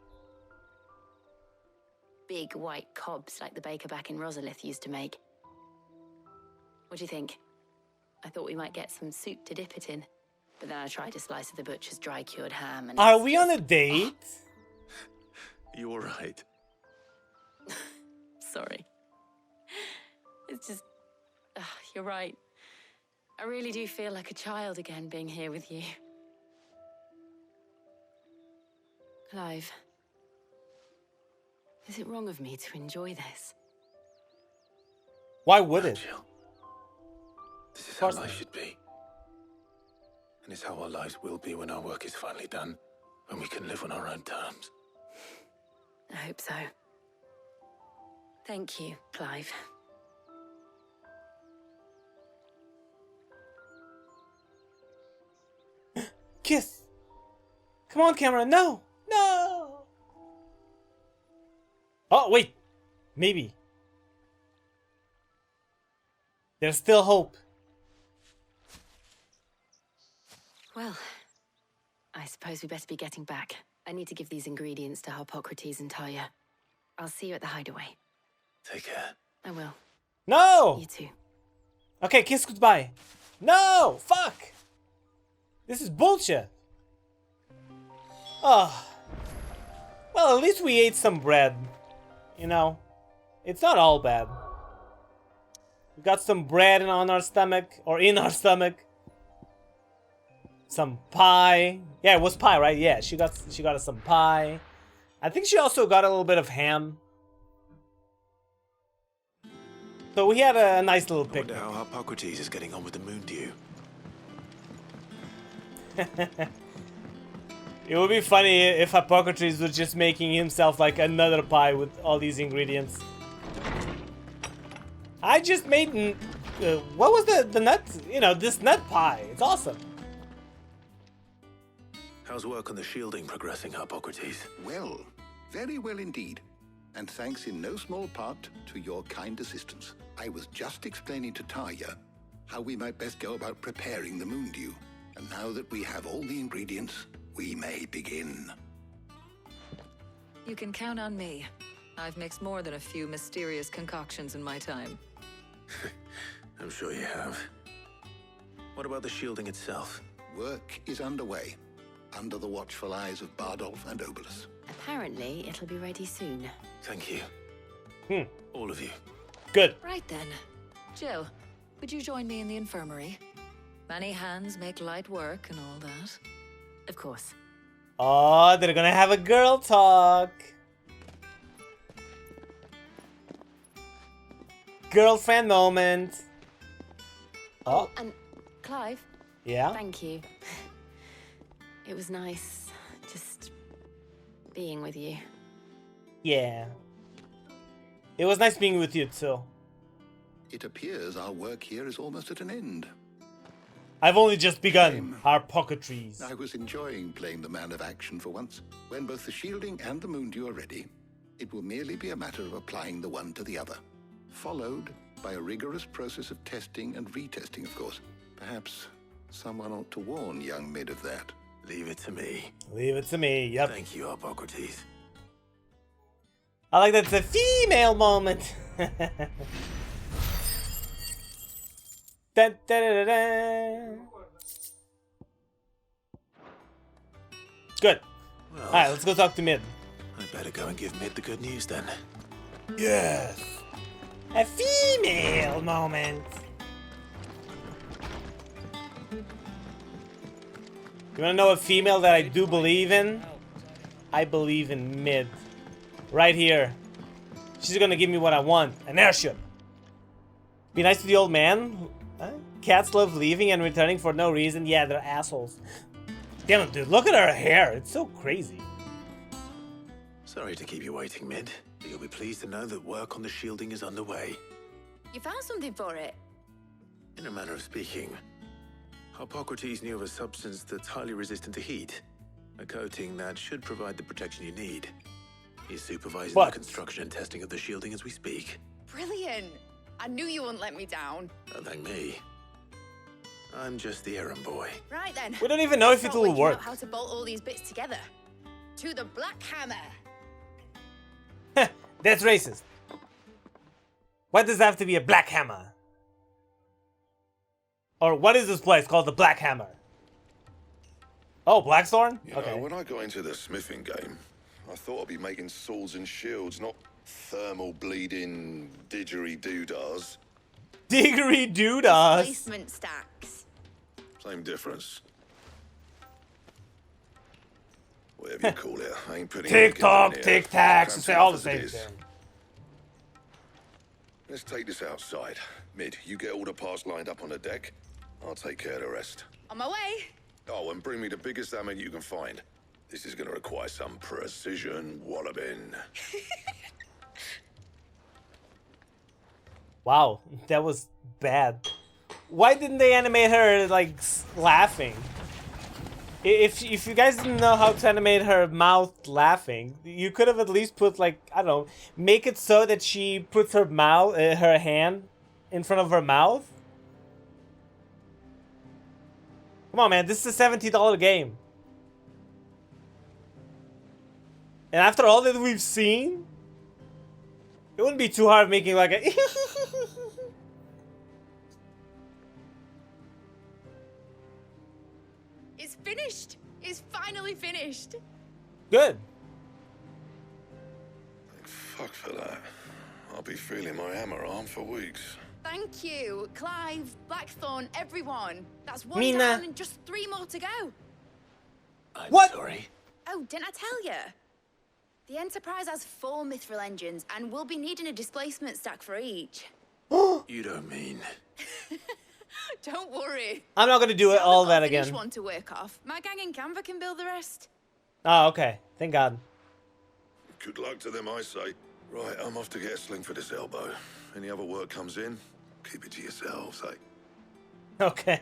Big white cobs like the baker back in Rosalith used to make. What do you think? I thought we might get some soup to dip it in. But then I tried a slice of the butcher's dry-cured ham and... Are we on a date? You're right. Sorry. It's just... you're right. I really do feel like a child again being here with you. Clive. Is it wrong of me to enjoy this? Why would it? This is how life should be. And it's how our lives will be when our work is finally done. When we can live on our own terms. I hope so. Thank you, Clive. Kiss! Come on, camera, no! No! Oh, wait! Maybe. There's still hope. Well, I suppose we better be getting back. I need to give these ingredients to Harpocrates and Talia. I'll see you at the hideaway. Take care. I will. No! You too. Okay, kiss goodbye. No! Fuck! This is bullshit. Oh. Well, at least we ate some bread. You know, it's not all bad. We got some bread on our stomach, or in our stomach. Some pie. Yeah, it was pie, right? Yeah, she got us some pie. I think she also got a little bit of ham. So we had a nice little picnic. I wonder how Harpocrates is getting on with the moon dew. It would be funny if Harpocrates was just making himself like another pie with all these ingredients. I just made, what was the nut? You know, this nut pie. It's awesome. How's work on the shielding progressing, Harpocrates? Well, very well indeed. And thanks in no small part to your kind assistance. I was just explaining to Talia how we might best go about preparing the moon dew. And now that we have all the ingredients, we may begin. You can count on me. I've mixed more than a few mysterious concoctions in my time. I'm sure you have. What about the shielding itself? Work is underway, under the watchful eyes of Bardolph and Obolus. Apparently, it'll be ready soon. Thank you. All of you. Good. Right then. Jill, would you join me in the infirmary? Many hands make light work and all that. Of course. Oh, they're gonna have a girl talk. Girlfriend moment. Oh. And Clive? Yeah? Thank you. It was nice just being with you. Yeah. It was nice being with you too. It appears our work here is almost at an end. I've only just begun. Harpocrates. I was enjoying playing the man of action for once. When both the shielding and the moon dew are ready, it will merely be a matter of applying the one to the other. Followed by a rigorous process of testing and retesting, of course. Perhaps someone ought to warn young Mid of that. Leave it to me. Leave it to me, yep. Thank you, Harpocrates. I like that it's a female moment. Dun, dun, dun, dun, dun. Good. Well, Alright, let's go talk to Mid. I better go and give Mid the good news then. Yes! A female moment! You wanna know a female that I do believe in? I believe in Mid. Right here. She's gonna give me what I want. An airship. Be nice to the old man. Huh? Cats love leaving and returning for no reason. Yeah, they're assholes. Damn it, dude. Look at her hair. It's so crazy. Sorry to keep you waiting, Mid. But you'll be pleased to know that work on the shielding is underway. You found something for it? In a manner of speaking, Hippocrates knew of a substance that's highly resistant to heat. A coating that should provide the protection you need. He's supervising the construction and testing of the shielding as we speak. Brilliant! I knew you wouldn't let me down. Don't thank me. I'm just the errand boy. Right then. We don't even know if it will work. How to bolt all these bits together. To the Black Hammer. That's racist. Why does it have to be a Black Hammer? Or what is this place called the Black Hammer? Oh, Blackthorn? You know, when I got into the smithing game, I thought I'd be making swords and shields, not thermal bleeding didgeridoo-dahs. Didgeridoo-dahs? Placement stacks. Same difference. Whatever you call it, I ain't putting Tick-tock, tic-tacs, say all the same thing. Let's take this outside. Mid, you get all the parts lined up on the deck. I'll take care of the rest. On my way. Oh, and bring me the biggest hammer you can find. This is gonna require some precision walloping. Wow, that was bad. Why didn't they animate her like laughing? If you guys didn't know how to animate her mouth laughing, you could have at least put like, I don't know, make it so that she puts her mouth, her hand in front of her mouth. Come on, man, this is a $70 game. And after all that we've seen, it wouldn't be too hard making like a It's finished. It's finally finished. Good. Thank fuck for that. I'll be feeling my hammer arm for weeks. Thank you, Clive, Blackthorn, everyone. That's one Mina. down and just 3 more to go. I'm What? sorry. Oh, didn't I tell you? The Enterprise has 4 mithril engines, and we'll be needing a displacement stack for each. You don't mean... Don't worry. I'm not gonna do it all that again. Finish one to work off. My gang in Canva can build the rest. Oh, okay. Thank God. Good luck to them, I say. Right, I'm off to get a sling for this elbow. Any other work comes in, keep it to yourselves, eh? Okay.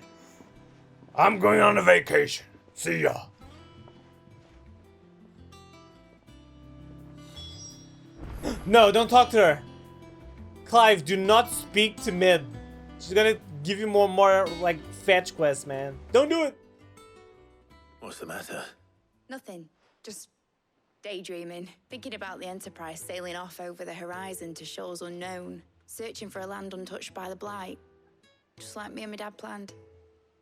I'm going on a vacation. See ya. No, don't talk to her. Clive, do not speak to Mid. She's gonna give you more like fetch quests, man. Don't do it. What's the matter? Nothing. Just daydreaming. Thinking about the Enterprise sailing off over the horizon to shores unknown. Searching for a land untouched by the Blight. Just like me and my dad planned.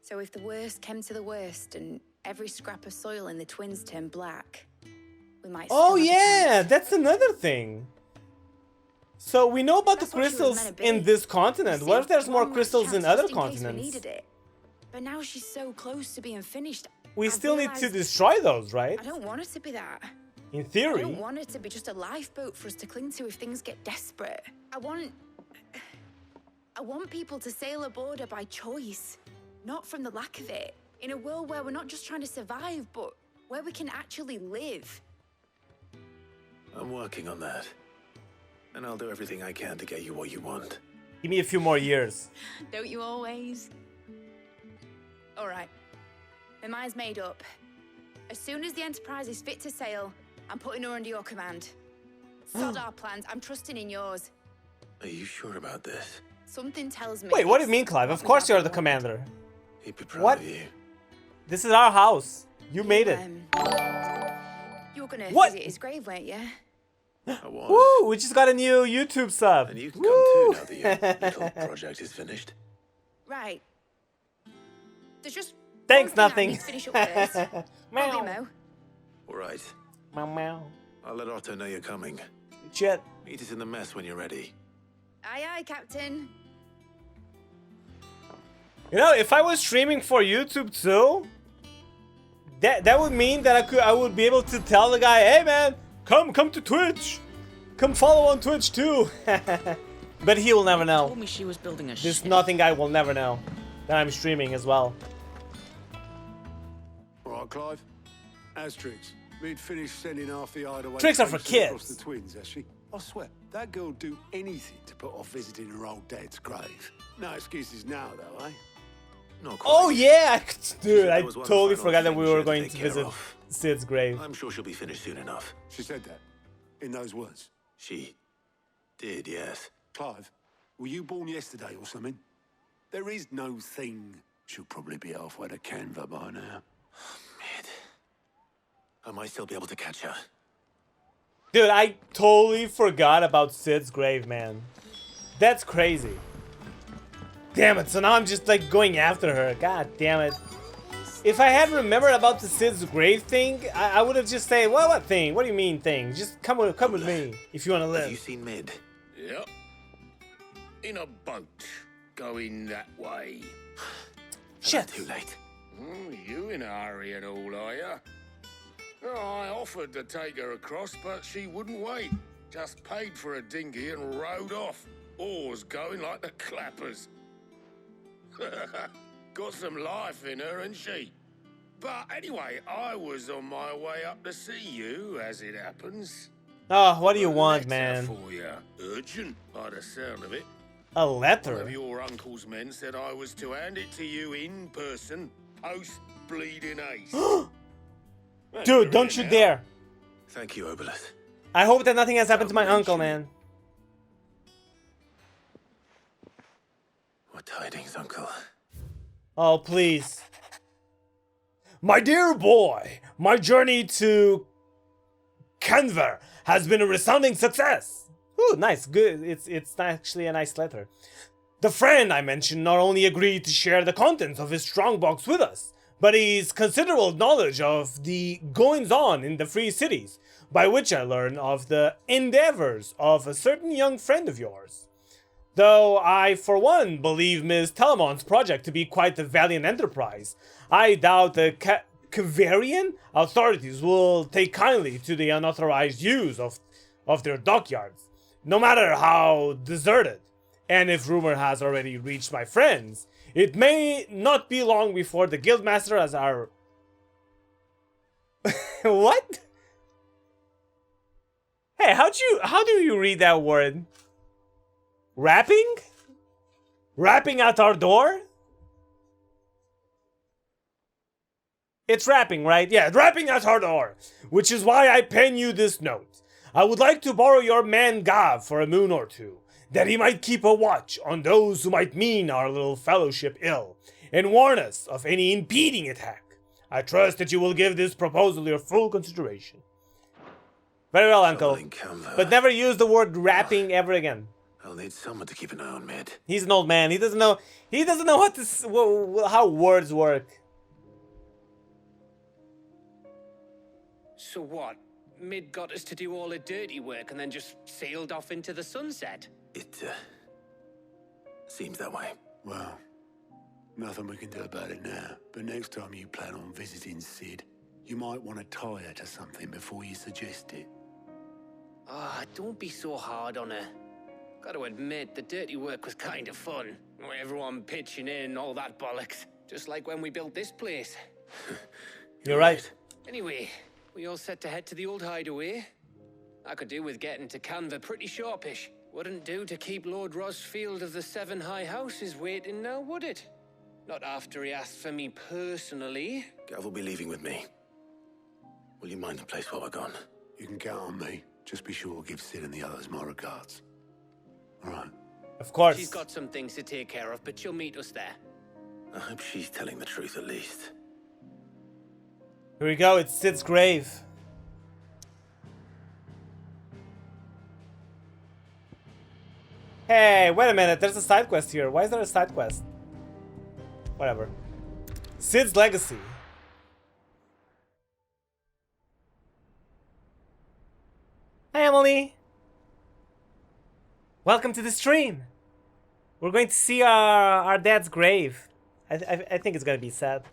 So if the worst came to the worst and every scrap of soil in the Twins turned black, we might still Oh have a yeah, chance. that's another thing. So we know about the That's what she was crystals meant to be. in this continent. You What see, if there's more one last crystals in chance other just in case we continents? needed it. But now she's so close to being finished. We I've still need to realised destroy those, right? I don't want it to be that. In I theory. don't want it to be just a lifeboat for us to cling to if things get desperate. I want people to sail aboard her by choice, not from the lack of it. In a world where we're not just trying to survive, but where we can actually live. I'm working on that. And I'll do everything I can to get you what you want. Give me a few more years. Don't you always? All right. My mind's made up. As soon as the Enterprise is fit to sail, I'm putting her under your command. Sod our plans. I'm trusting in yours. Are you sure about this? Something tells me. Wait, what do you mean, Clive? Of course you're the commander. He'd be proud What? of you. This is our house. You made it. You were gonna What? visit his grave, weren't you? I was. Woo! We just got a new YouTube sub. And you can come too now that your little project is finished. Right. There's just Thanks, one thing I nothing. need to finish up first. Meow. Probably Mo. All right. Meow meow. I'll let Otto know you're coming. Shit. Meet us in the mess when you're ready. Aye, aye, Captain. You know, if I was streaming for YouTube too, that would mean that I would be able to tell the guy, hey man, come to Twitch. Come follow on Twitch too. But he will never know. Told me she was building a This ship. nothing guy will never know that I'm streaming as well. All right, Clive. How's Trix? We'd finished sending half the hideaway. Tricks are for across kids. the twins, has she? I swear, that girl would do anything to put off visiting her old dad's grave. No excuses now, though, eh? Not quite. Oh yeah, dude, I there was one totally final forgot that thing we she were had to going take to care visit of. Sid's grave. I'm sure she'll be finished soon enough. She said that. In those words. She did, yes. Clive, were you born yesterday or something? There is no thing. She'll probably be halfway to Canva by now. Mid. I might still be able to catch her. Dude, I totally forgot about Sid's grave, man. That's crazy. Damn it, so now I'm just like going after her. God damn it. If I had remembered about the Sid's grave thing, I would have just said, well, what thing? What do you mean thing? Just come with me if you want to live. Have you seen Mid? Yep. In a boat, going that way. Shit. Too late. You in a hurry and all, are ya? Oh, I offered to take her across, but she wouldn't wait. Just paid for a dinghy and rowed off. Oars going like the clappers. Got some life in her, ain't she? But anyway, I was on my way up to see you, as it happens. Oh, what do you want, Letter man? for you. Urgent, by the sound of it. A One letter? of your uncle's men said I was to hand it to you in person, post bleeding ace. Dude, don't you dare. Thank you, Obelus. I hope that nothing has happened to my uncle, man. What tidings, Uncle? Oh, please. My dear boy, my journey to Canver has been a resounding success. Ooh, nice, good. It's actually a nice letter. The friend I mentioned not only agreed to share the contents of his strongbox with us, but his considerable knowledge of the goings-on in the free cities, by which I learn of the endeavors of a certain young friend of yours. Though I, for one, believe Ms. Telemon's project to be quite a valiant enterprise, I doubt the Kavarian authorities will take kindly to the unauthorized use of their dockyards, no matter how deserted. And if rumor has already reached my friends, it may not be long before the guildmaster has our... What? Hey, how do you read that word? Rapping? Rapping at our door? It's rapping, right? Yeah, rapping at our door. Which is why I pen you this note. I would like to borrow your man Gav for a moon or two, that he might keep a watch on those who might mean our little fellowship ill, and warn us of any impeding attack. I trust that you will give this proposal your full consideration. Very well, Uncle. But never use the word rapping ever again. I'll need someone to keep an eye on Mid. He's an old man. He doesn't know how words work. So what? Mid got us to do all the dirty work and then just sailed off into the sunset? It, seems that way. Well, nothing we can do about it now. But next time you plan on visiting Sid, you might want to tie her to something before you suggest it. Ah, don't be so hard on her. Gotta admit, the dirty work was kind of fun. Everyone pitching in, all that bollocks. Just like when we built this place. You're right. Anyway, we all set to head to the old hideaway. I could do with getting to Canva pretty sharpish. Wouldn't do to keep Lord Rosfield of the Seven High Houses waiting now, would it? Not after he asked for me personally. Gav will be leaving with me. Will you mind the place while we're gone? You can count on me. Just be sure to give Sid and the others my regards. All right. Of course. She's got some things to take care of, but she'll meet us there. I hope she's telling the truth at least. Here we go. It's Sid's grave. Hey, wait a minute. There's a side quest here. Why is there a side quest? Whatever. Sid's legacy. Hi, Emily. Welcome to the stream. We're going to see our dad's grave. I think it's gonna be sad.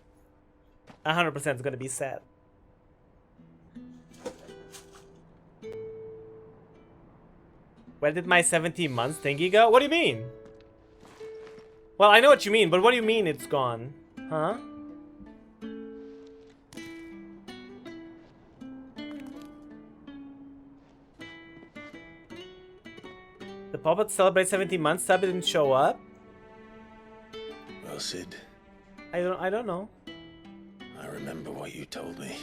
100% it's gonna be sad. Where did my 17 months thingy go? What do you mean? Well, I know what you mean, but what do you mean it's gone? Huh? The puppet celebrates 17 months, Sub didn't show up? Well, Sid, I don't know. I remember what you told me.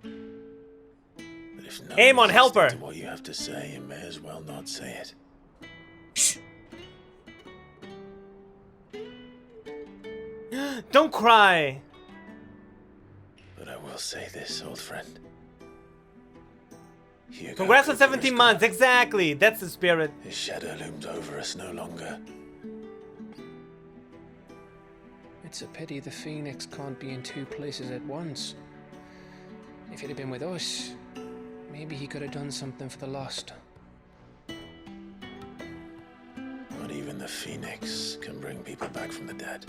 But if no Aim on, one's help her! listening to what you have to say, you may as well not say it. Shh. Don't cry! But I will say this, old friend. Hugo Congrats on Cooper 17 is months, gone. exactly! That's the spirit. His shadow looms over us no longer. It's a pity the Phoenix can't be in two places at once. If he'd have been with us, maybe he could have done something for the lost. Not even the Phoenix can bring people back from the dead.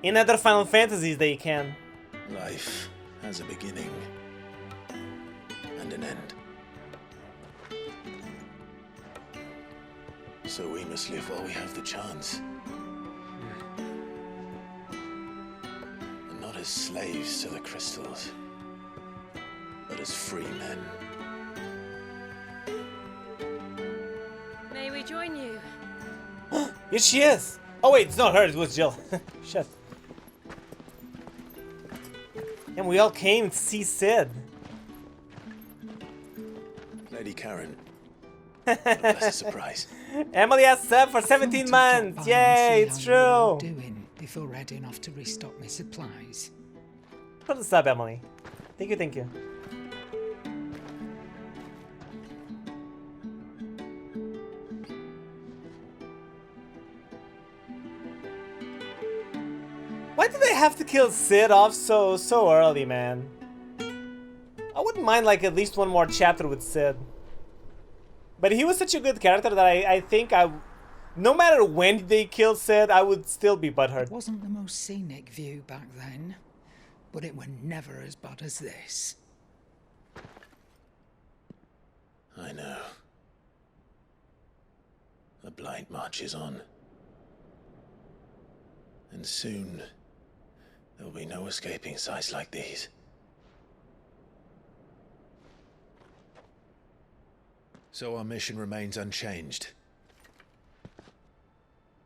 In other Final Fantasies they can. Life has a beginning and an end. So we must live while we have the chance. And not as slaves to the crystals, but as free men. May we join you? Yes, she is! Oh wait, it's not her, it was Jill. Shit. And we all came to see Sid. Lady Karen. What a blessed surprise. Emily has sub for 17 months! Yay, it's true! Doing before heading off to restock my supplies. Put the sub, Emily. Thank you, thank you. Why do they have to kill Sid off so early, man? I wouldn't mind like at least one more chapter with Sid. But he was such a good character that I think no matter when they killed Sid, I would still be butthurt. It wasn't the most scenic view back then, but it were never as bad as this. I know. The blight marches on. And soon, there will be no escaping sights like these. So our mission remains unchanged.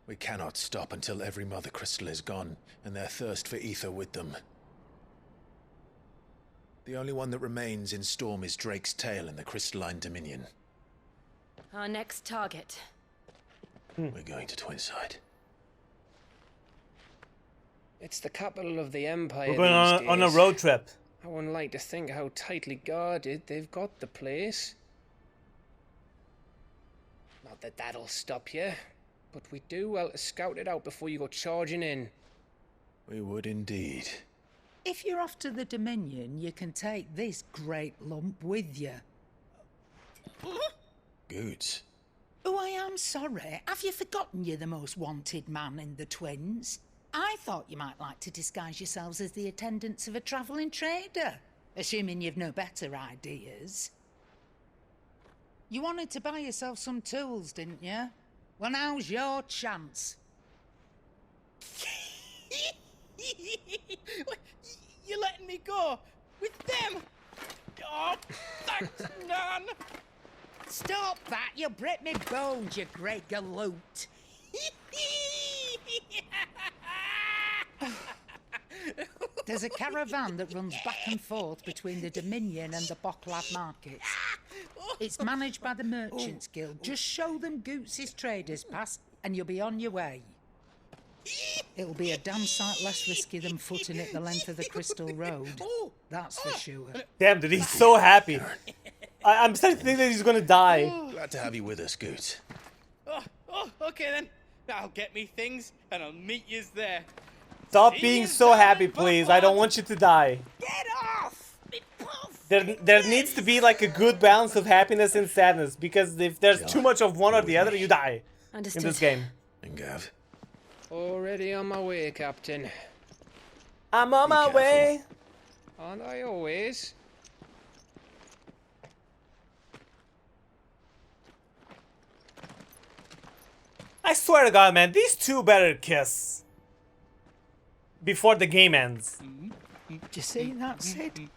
We cannot stop until every Mother Crystal is gone, and their thirst for ether with them. The only one that remains in Storm is Drake's Tail in the Crystalline Dominion. Our next target. We're going to Twinside. It's the capital of the Empire. We're going on a road trip. I wouldn't like to think how tightly guarded they've got the place. Not that that'll stop you, but we do well to scout it out before you go charging in. We would indeed. If you're off to the Dominion, you can take this great lump with you. Goods. Oh, I am sorry. Have you forgotten you're the most wanted man in the Twins? I thought you might like to disguise yourselves as the attendants of a travelling trader, assuming you've no better ideas. You wanted to buy yourself some tools, didn't you? Well, now's your chance. You're letting me go with them? Oh, thanks, Nan. Stop that! You'll break me bones, you great galoot. There's a caravan that runs back and forth between the Dominion and the Bocklab markets. It's managed by the Merchants Guild. Just show them Goots' traders pass and you'll be on your way. It'll be a damn sight less risky than footing it the length of the Crystal Road. That's for sure. Damn, dude, he's so happy. I'm starting to think that he's gonna die. Glad to have you with us, Goots. Oh, okay then. I'll get me things and I'll meet yous there. Stop being so happy, please. I don't want you to die. Get off! Me puff! There needs to be like a good balance of happiness and sadness, because if there's too much of one or the other, you die in this game. And Gav. Already on my way, Captain. I'm on my way. Aren't I always? I swear to God, man, these two better kiss before the game ends. Do you see that, Sid?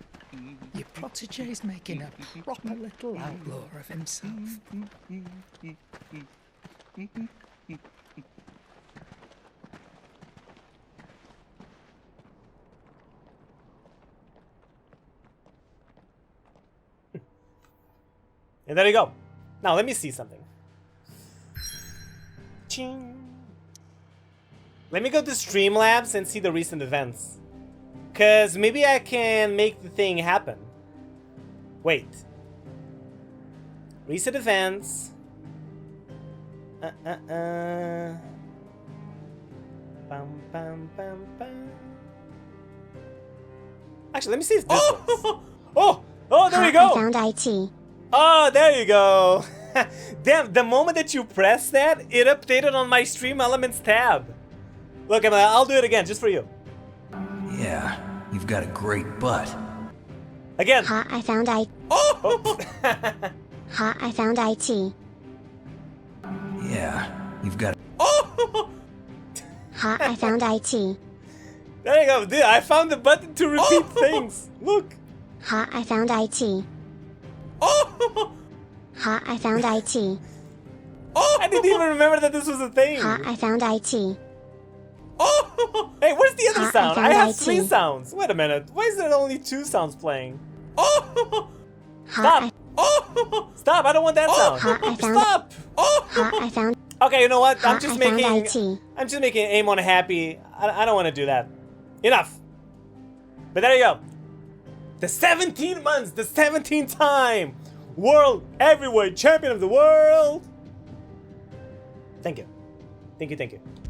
Your protege's making a proper little outlaw of himself. And there you go. Now let me see something. Ching. Let me go to Streamlabs and see the recent events. Cause maybe I can make the thing happen. Wait. Recent events. Bam, bam, bam, bam. Actually, let me see if this works. Oh, there we go. I found IT. Oh, there you go. Damn, the moment that you press that, it updated on my Stream Elements tab. Look, I'll do it again, just for you. Yeah, you've got a great butt. Again. Ha, I found IT. Oh! Ha, I found IT. Yeah, you've got. Oh! Ha, I found IT. There you go, dude. I found the button to repeat things. Look. Ha, I found IT. Oh! Ha, I found IT. Oh! I didn't even remember that this was a thing. Ha, I found IT. Oh! Hey, where's the other sound? I have IT. 3 sounds. Wait a minute. Why is there only 2 sounds playing? Oh! Ha, Stop! Oh! Stop! I don't want that sound. Ha, I found. Stop! Ha, I found. Okay, you know what? Ha, I'm just I found making. IT. I'm just making Amon happy. I don't want to do that. Enough. But there you go. The 17 months, the 17th time, World Heavyweight Champion of the World. Thank you. Thank you, thank you.